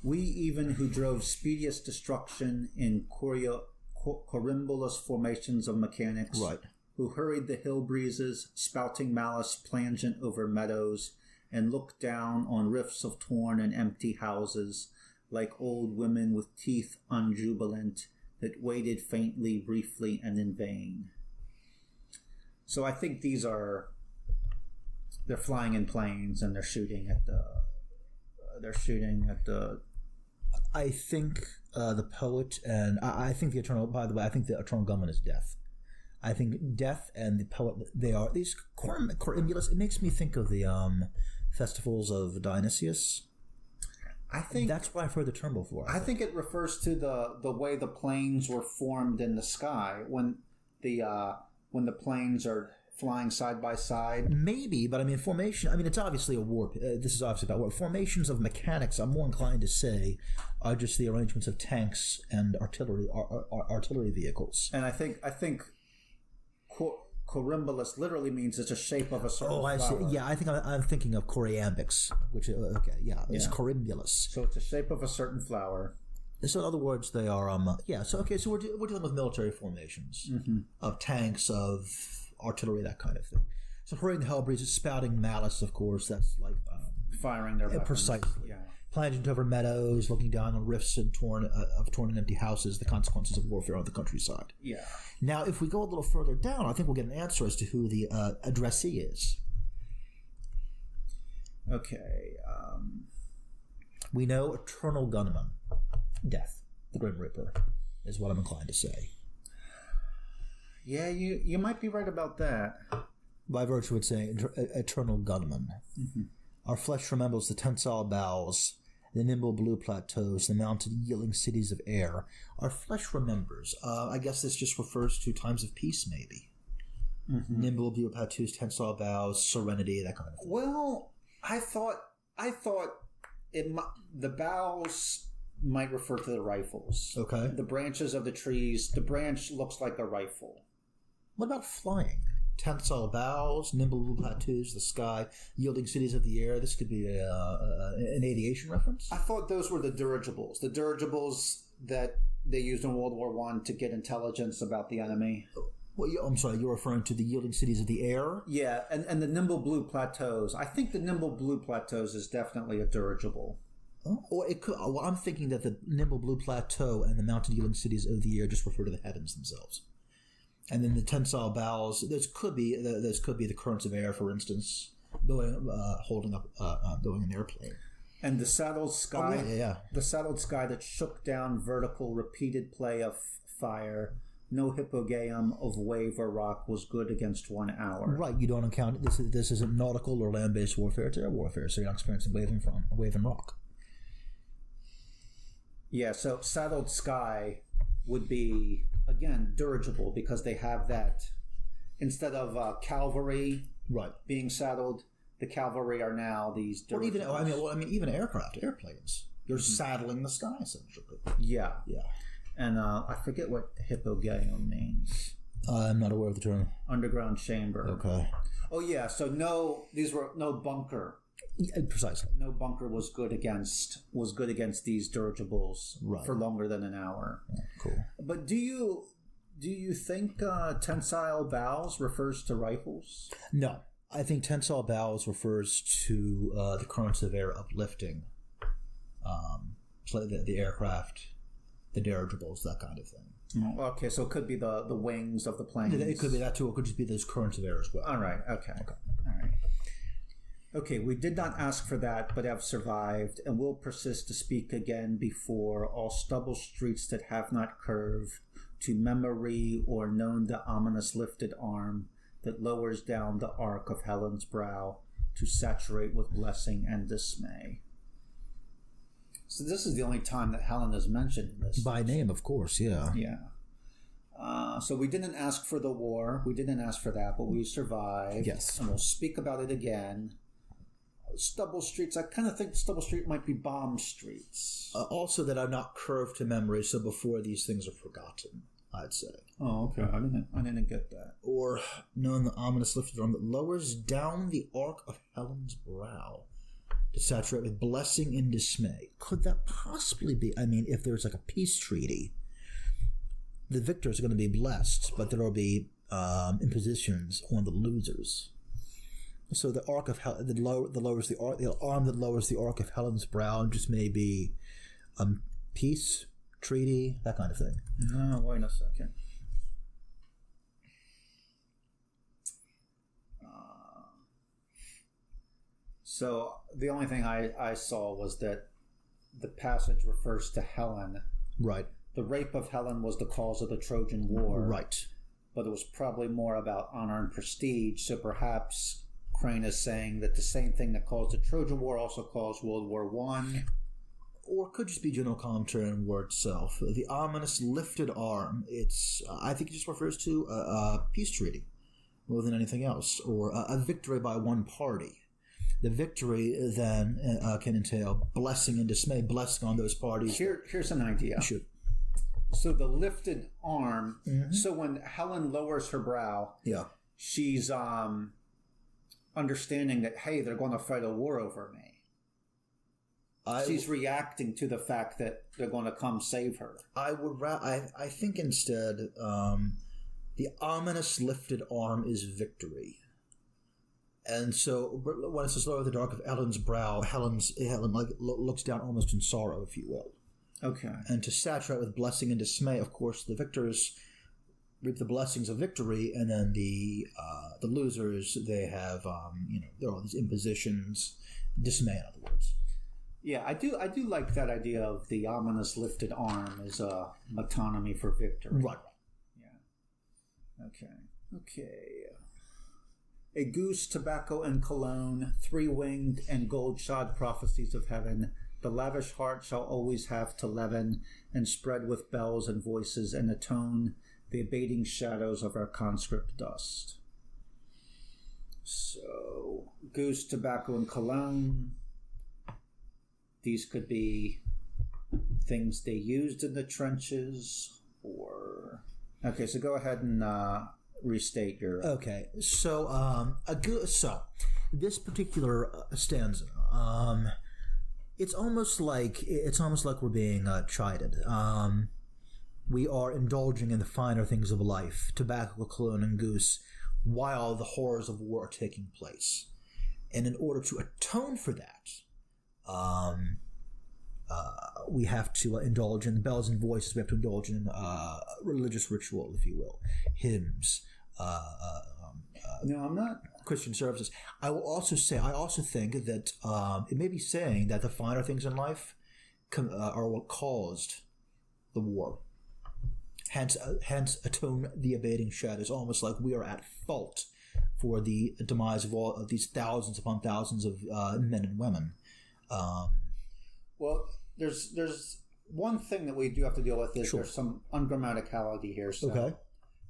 We even who drove speediest destruction in corymbolous formations of mechanics, right, who hurried the hill breezes, spouting malice plangent over meadows, and looked down on rifts of torn and empty houses, like old women with teeth unjubilant, that waited faintly, briefly, and in vain. So I think they're flying in planes and they're shooting at the I think the poet and I think the eternal. By the way, I think the eternal gunman is death. I think death and the poet. They are these corymbolous. It makes me think of the festivals of Dionysius. I think that's what I've heard the term before. I think it refers to the way the planes were formed in the sky when the planes are flying side by side? Maybe, but I mean, formation. I mean, it's obviously a war. This is obviously about war. Formations of mechanics, I'm more inclined to say, are just the arrangements of tanks and artillery vehicles. And I think corymbalus literally means it's a shape of a certain flower. See. Yeah, I think I'm thinking of coryambics, which it's corymbulus. So it's a shape of a certain flower. So in other words, they are So we're dealing with military formations of tanks, of artillery, that kind of thing. So hurrying the hell breezes, spouting malice, of course. That's like firing their weapons. Precisely. Yeah. Plunging over meadows, looking down on rifts and torn and empty houses, the consequences of warfare on the countryside. Yeah. Now, if we go a little further down, I think we'll get an answer as to who the addressee is. Okay. We know eternal gunman, Death, the Grim Reaper, is what I'm inclined to say. Yeah, you might be right about that. By virtue of saying eternal gunman. Mm-hmm. Our flesh remembers the tensile boughs, the nimble blue plateaus, the mounted yielding cities of air. Our flesh remembers. I guess this just refers to times of peace, maybe. Mm-hmm. Nimble blue plateaus, tensile boughs, serenity, that kind of thing. Well, I thought the boughs might refer to the rifles. Okay. The branches of the trees. The branch looks like a rifle. What about flying? Tensile boughs, nimble blue plateaus, the sky, yielding cities of the air. This could be an aviation reference. I thought those were the dirigibles. The dirigibles that they used in World War I to get intelligence about the enemy. Well, I'm sorry, you're referring to the yielding cities of the air? Yeah, and the nimble blue plateaus. I think the nimble blue plateaus is definitely a dirigible. Oh, or it could. Well, I'm thinking that the nimble blue plateau and the mountain yielding cities of the air just refer to the heavens themselves. And then the tensile boughs. This could be the currents of air, for instance, going an airplane. And the saddled sky. Oh, yeah. The saddled sky that shook down vertical, repeated play of fire. No hypogeum of wave or rock was good against 1 hour. Right, you don't account. This isn't nautical or land-based warfare; it's air warfare. So you're not experiencing wave and rock. Yeah, so saddled sky would be again dirigible because they have that instead of cavalry being saddled. The cavalry are now these dirigibles. Or even airplanes. You're saddling the sky essentially. Yeah. Yeah. And I forget what hypogeum means. I'm not aware of the term. Underground chamber. Okay. Oh yeah, so no bunker. Yeah, precisely. No bunker was good against these dirigibles for longer than an hour. Yeah, cool. But do you think tensile boughs refers to rifles? No, I think tensile boughs refers to the currents of air uplifting, the aircraft. The dirigibles, that kind of thing. Okay, so it could be the wings of the planes. It could be that too. It could just be those currents of air as well. All right. Okay. All right. Okay, we did not ask for that, but have survived, and will persist to speak again before all stubble streets that have not curved to memory or known the ominous lifted arm that lowers down the arc of Helen's brow to saturate with blessing and dismay. So this is the only time that Helen is mentioned in this. By name, of course, yeah. Yeah. So we didn't ask for the war. We didn't ask for that, but we survived. Yes. And we'll speak about it again. Stubble streets, I kind of think Stubble Street might be bomb streets. Also that are not curved to memory, so before these things are forgotten, I'd say. Oh, okay. I didn't get that. Or known the ominous lifted arm that lowers down the arc of Helen's brow to saturate with blessing and dismay. Could that possibly be? I mean, if there's like a peace treaty, the victors are going to be blessed, but there will be impositions on the losers. So the arc of Helen, the arm that lowers the arc of Helen's brow, just may be peace treaty, that kind of thing. No, wait a second. So the only thing I saw was that the passage refers to Helen. Right. The rape of Helen was the cause of the Trojan War. Right. But it was probably more about honor and prestige. So perhaps Crane is saying that the same thing that caused the Trojan War also caused World War I. Or it could just be general commentary on the word itself. The ominous lifted arm, I think it just refers to a peace treaty. more than anything else, or a victory by one party. The victory then can entail blessing and dismay, blessing on those parties. Here's an idea. Shoot. So the lifted arm, so when Helen lowers her brow, she's understanding that, hey, they're going to fight a war over me. She's reacting to the fact that they're going to come save her. I think instead, the ominous lifted arm is victory. And so when it says lower the dark of Helen's brow, Helen looks down almost in sorrow, if you will. Okay. And to saturate with blessing and dismay, of course, the victors reap the blessings of victory, and then the losers, they have there are all these impositions, dismay, in other words. Yeah, I do like that idea of the ominous lifted arm as a metonymy for victory. Right. Yeah. Okay. A goose, tobacco, and cologne, 3-winged and gold-shod prophecies of heaven. The lavish heart shall always have to leaven and spread with bells and voices and atone the abating shadows of our conscript dust. So, goose, tobacco, and cologne. These could be things they used in the trenches, or... Okay, so go ahead and restate your... Okay, so this particular stanza, it's almost like we're being chided. We are indulging in the finer things of life, tobacco, cologne, and goose, while the horrors of war are taking place. And in order to atone for that, we have to indulge in bells and voices. We have to indulge in religious ritual, if you will, hymns. No, I'm not. Christian services. I also think that it may be saying that the finer things in life are what caused the war. Hence atone the abating shadows, almost like we are at fault for the demise of all of these thousands upon thousands of men and women. Well, there's one thing that we do have to deal with is Sure. There's some ungrammaticality here. So Okay.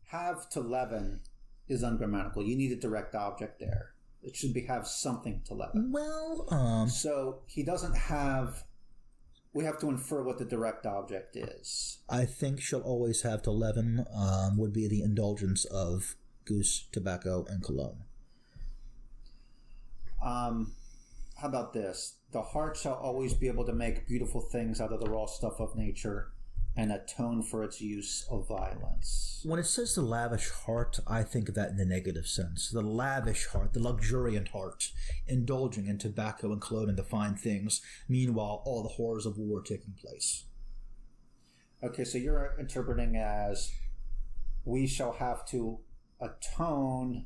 Have to leaven is ungrammatical. You need a direct object there. It should have something to leaven. Well, So he doesn't have... We have to infer what the direct object is. I think shall always have to leaven would be the indulgence of goose, tobacco, and cologne. How about this? The heart shall always be able to make beautiful things out of the raw stuff of nature and atone for its use of violence. When it says the lavish heart, I think of that in the negative sense. The lavish heart, the luxuriant heart, indulging in tobacco and cologne and the fine things, meanwhile all the horrors of war are taking place. Okay, so you're interpreting as we shall have to atone.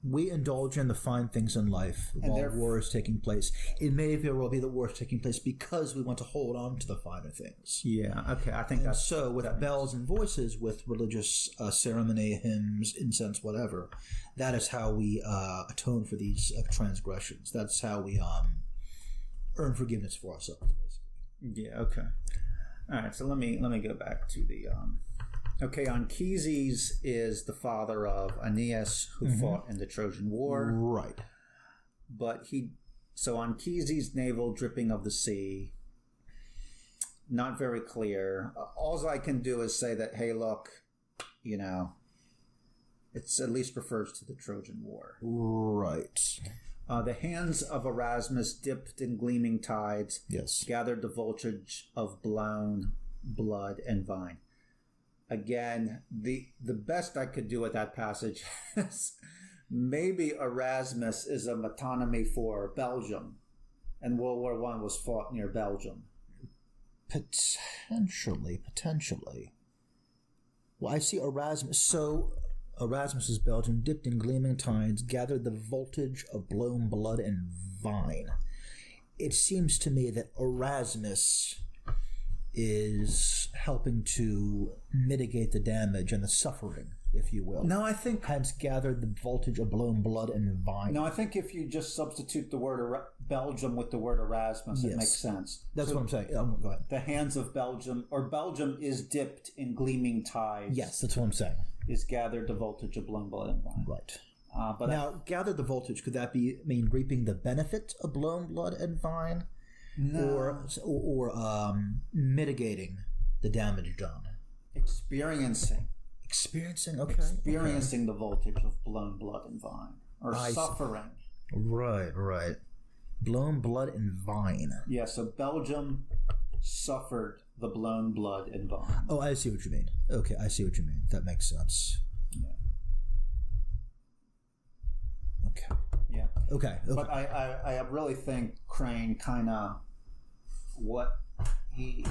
We indulge in the fine things in life while war is taking place. It may very well be that war is taking place because we want to hold on to the finer things. Yeah, okay, I think that's... So with bells and voices, with religious ceremony, hymns, incense, whatever, that is how we atone for these transgressions. That's how we earn forgiveness for ourselves, basically. Yeah, okay. All right, so let me go back to the... Okay, Anchises is the father of Aeneas, who fought in the Trojan War. Right. But so Anchises' navel dripping of the sea, not very clear. All I can do is say that, hey, look, it's at least refers to the Trojan War. Right. The hands of Erasmus dipped in gleaming tides, Yes. gathered the voltage of blown blood and vine. Again, the best I could do with that passage is maybe Erasmus is a metonymy for Belgium, and World War I was fought near Belgium. Potentially. Well, I see Erasmus. So Erasmus is Belgium, dipped in gleaming tides, gathered the voltage of blown blood and vine. It seems to me that Erasmus is helping to mitigate the damage and the suffering, if you will. No, I think... Hence gathered the voltage of blown blood and vine. No, I think if you just substitute the word Belgium with the word Erasmus, it makes sense. That's what I'm saying. Go ahead. The hands of Belgium, or Belgium is dipped in gleaming tides. Yes, that's what I'm saying. is gathered the voltage of blown blood and wine. Right. But now, gather the voltage, could that mean reaping the benefit of blown blood and vine? No. Or mitigating the damage done? Experiencing, okay. Experiencing the voltage of blown blood and vine. Or suffering. Right. Blown blood and vine. Yeah, so Belgium suffered the blown blood and vine. Oh, I see what you mean. Okay, I see what you mean. That makes sense. Yeah. Okay. Yeah. Okay. But I really think Crane kind of he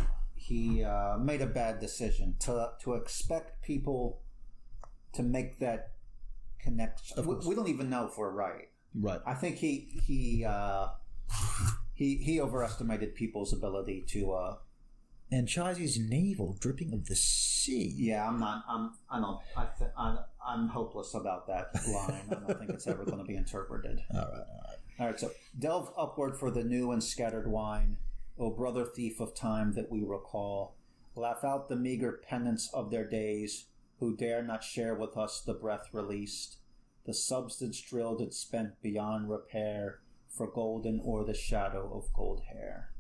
made a bad decision to expect people to make that connection. We don't even know if we're right. Right. I think he overestimated people's ability to. Anchises navel dripping of the sea. Yeah, I'm hopeless about that line. I don't think it's ever going to be interpreted. All right. So delve upward for the new and scattered wine, O brother thief of time that we recall. Laugh out the meager penance of their days, who dare not share with us the breath released, the substance drilled and spent beyond repair, for golden or the shadow of gold hair.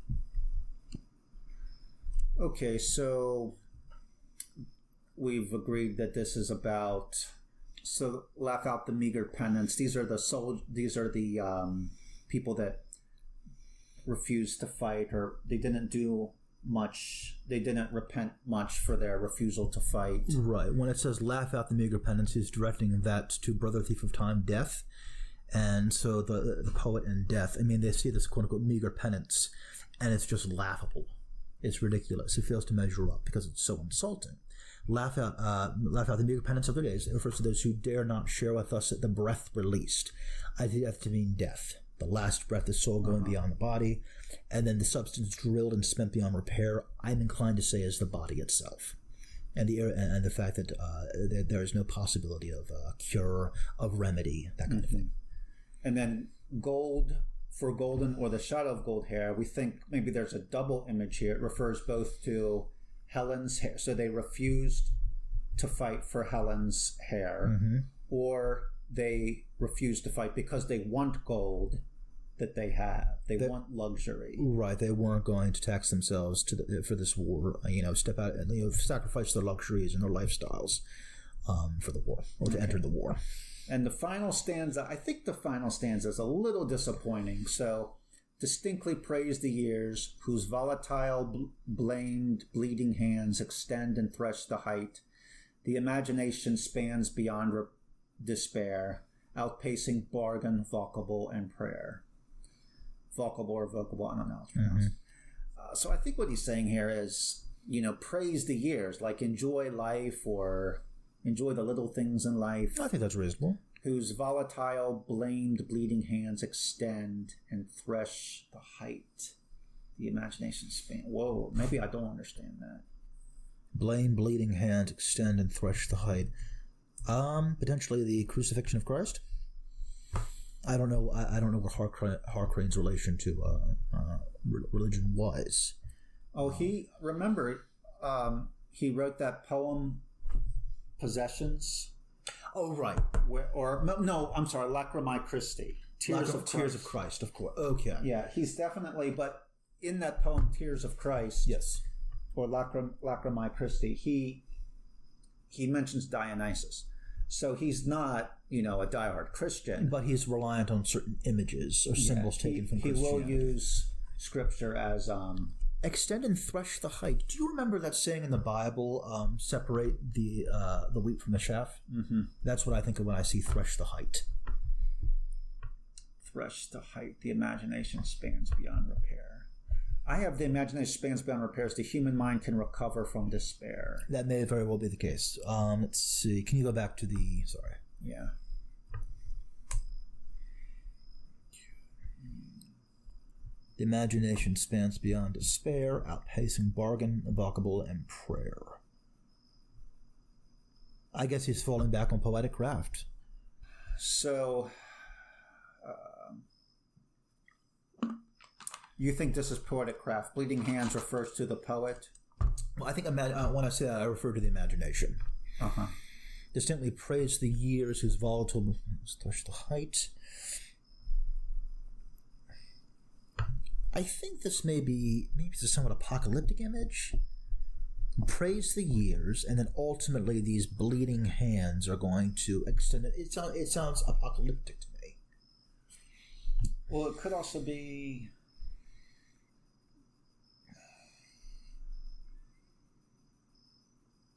Okay, so we've agreed that this is about. So laugh out the meager penance. These are the people that refused to fight, or they didn't do much. They didn't repent much for their refusal to fight. Right. When it says laugh out the meager penance, he's directing that to brother thief of time, Death. And so the poet and Death, I mean, they see this quote-unquote meager penance, and it's just laughable. It's ridiculous. It fails to measure up because it's so insulting. Laugh out the meager penance of their days. It refers to those who dare not share with us the breath released. I take that to mean death. The last breath, the soul going beyond the body. And then the substance drilled and spent beyond repair, I'm inclined to say is the body itself. And the fact that there is no possibility of cure, of remedy, that kind of thing. And then for golden or the shadow of gold hair, we think maybe there's a double image here. It refers both to Helen's hair, so they refused to fight for Helen's hair, or they refused to fight because they want gold that they have. They want luxury. Right, they weren't going to tax themselves for this war, step out and sacrifice their luxuries and their lifestyles for the war, or to enter the war. And the final stanza, I think the final stanza is a little disappointing. So, distinctly praise the years whose volatile, blamed, bleeding hands extend and thresh the height. The imagination spans beyond despair, outpacing bargain, vocable, and prayer. Vocable or vocable, I don't know how to pronounce. So I think what he's saying here is, praise the years, like enjoy life or enjoy the little things in life. I think that's reasonable. Whose volatile, blamed, bleeding hands extend and thresh the height. The imagination span. Whoa, maybe I don't understand that. Blamed, bleeding hands extend and thresh the height. Potentially the crucifixion of Christ. I don't know. I don't know what Harcrane's relation to religion was. Oh, he wrote that poem, Possessions. Oh, right. I'm sorry, Lacrimae Christi. Tears of Christ, of course. Okay. Yeah, he's definitely, but in that poem, Tears of Christ, yes, or Lacrimae Christi, he mentions Dionysus. So he's not, a diehard Christian. But he's reliant on certain images or symbols taken from Christianity. He will use scripture as... extend and thresh the height. Do you remember that saying in the Bible, separate the wheat from the chaff? Mm-hmm. That's what I think of when I see thresh the height. Thresh the height. The imagination spans beyond repair. I have the imagination spans beyond repairs. The human mind can recover from despair. That may very well be the case. Let's see. Can you go back to the... Sorry. Yeah. The imagination spans beyond despair, outpacing bargain, vocable, and prayer. I guess he's falling back on poetic craft. So, you think this is poetic craft? Bleeding hands refers to the poet? Well, I think when I say that, I refer to the imagination. Uh-huh. distinctly praise the years whose volatile movements touch the height. I think this maybe it's a somewhat apocalyptic image. Praise the years, and then ultimately these bleeding hands are going to extend it. It sounds apocalyptic to me. Well, it could also be...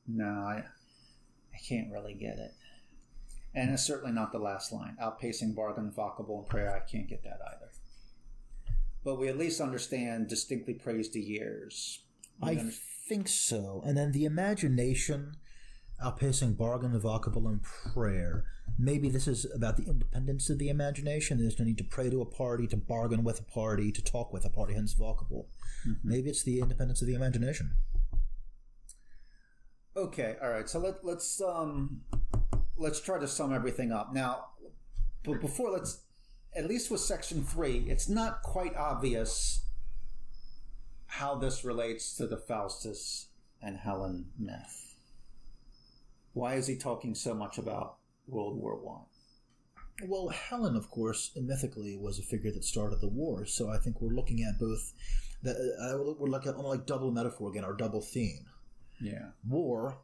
No, I can't really get it. And it's certainly not the last line. Outpacing bargain, vocable, and prayer. I can't get that either. But we at least understand distinctly praise the years. I think so. And then the imagination, outpacing bargain, vocable, and prayer. Maybe this is about the independence of the imagination. There's no need to pray to a party, to bargain with a party, to talk with a party, hence vocable. Mm-hmm. Maybe it's the independence of the imagination. Okay, all right. So let's try to sum everything up now. But before, at least with section 3, it's not quite obvious how this relates to the Faustus and Helen myth. Why is he talking so much about World War I? Well, Helen, of course, mythically was a figure that started the war, so I think we're looking at both. We're looking at almost like double metaphor again, or double theme. Yeah. War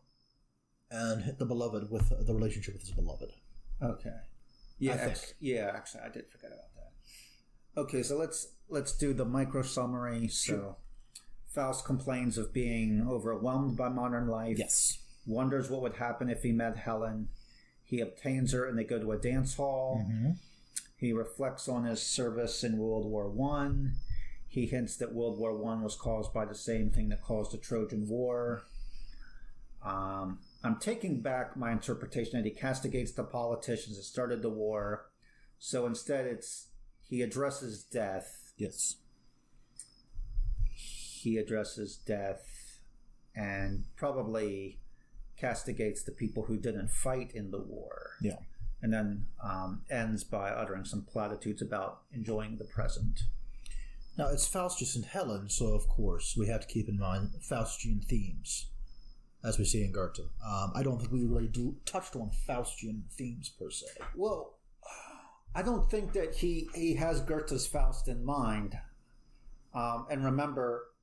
and the beloved with the relationship with his beloved. Okay. Yeah, actually, I did forget about that. Okay, so let's do the micro summary. Sure. So, Faust complains of being overwhelmed by modern life. Yes. Wonders what would happen if he met Helen. He obtains her, and they go to a dance hall. Mm-hmm. He reflects on his service in World War I. He hints that World War I was caused by the same thing that caused the Trojan War. I'm taking back my interpretation that he castigates the politicians that started the war. So instead he addresses death. Yes. He addresses death and probably castigates the people who didn't fight in the war. Yeah. And then ends by uttering some platitudes about enjoying the present. Now, it's Faustus and Helen, so of course we have to keep in mind Faustian themes, as we see in Goethe. I don't think we really touched on Faustian themes per se. Well, I don't think that he has Goethe's Faust in mind. And remember,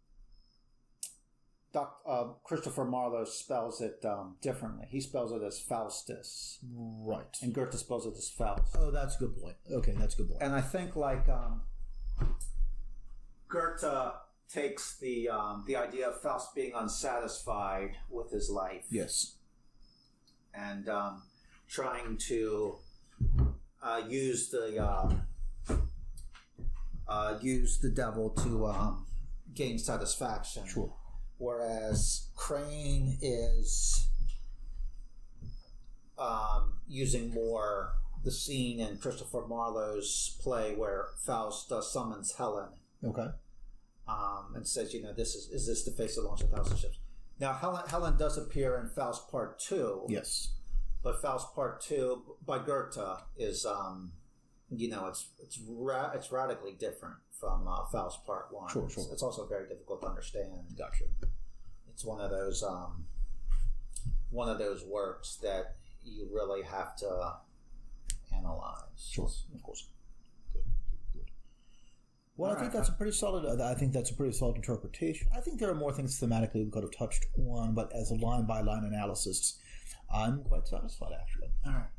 Christopher Marlowe spells it differently. He spells it as Faustus. Right. And Goethe spells it as Faust. Oh, that's a good point. Okay, that's a good point. And I think Goethe takes the idea of Faust being unsatisfied with his life. Yes. And trying to use the devil to gain satisfaction. Sure. Whereas Crane is using more the scene in Christopher Marlowe's play where Faust summons Helen. Okay. And says, is this the face that launched 1,000 ships? Now, Helen does appear in Faust Part 2. Yes. But Faust Part 2 by Goethe is, it's radically different from Faust Part 1. Sure. It's also very difficult to understand. Gotcha. It's one of those works that you really have to analyze. Sure, of course. Good. Well, I think that's a pretty solid interpretation. I think there are more things thematically we could have touched on, but as a line-by-line analysis, I'm quite satisfied, actually. All right.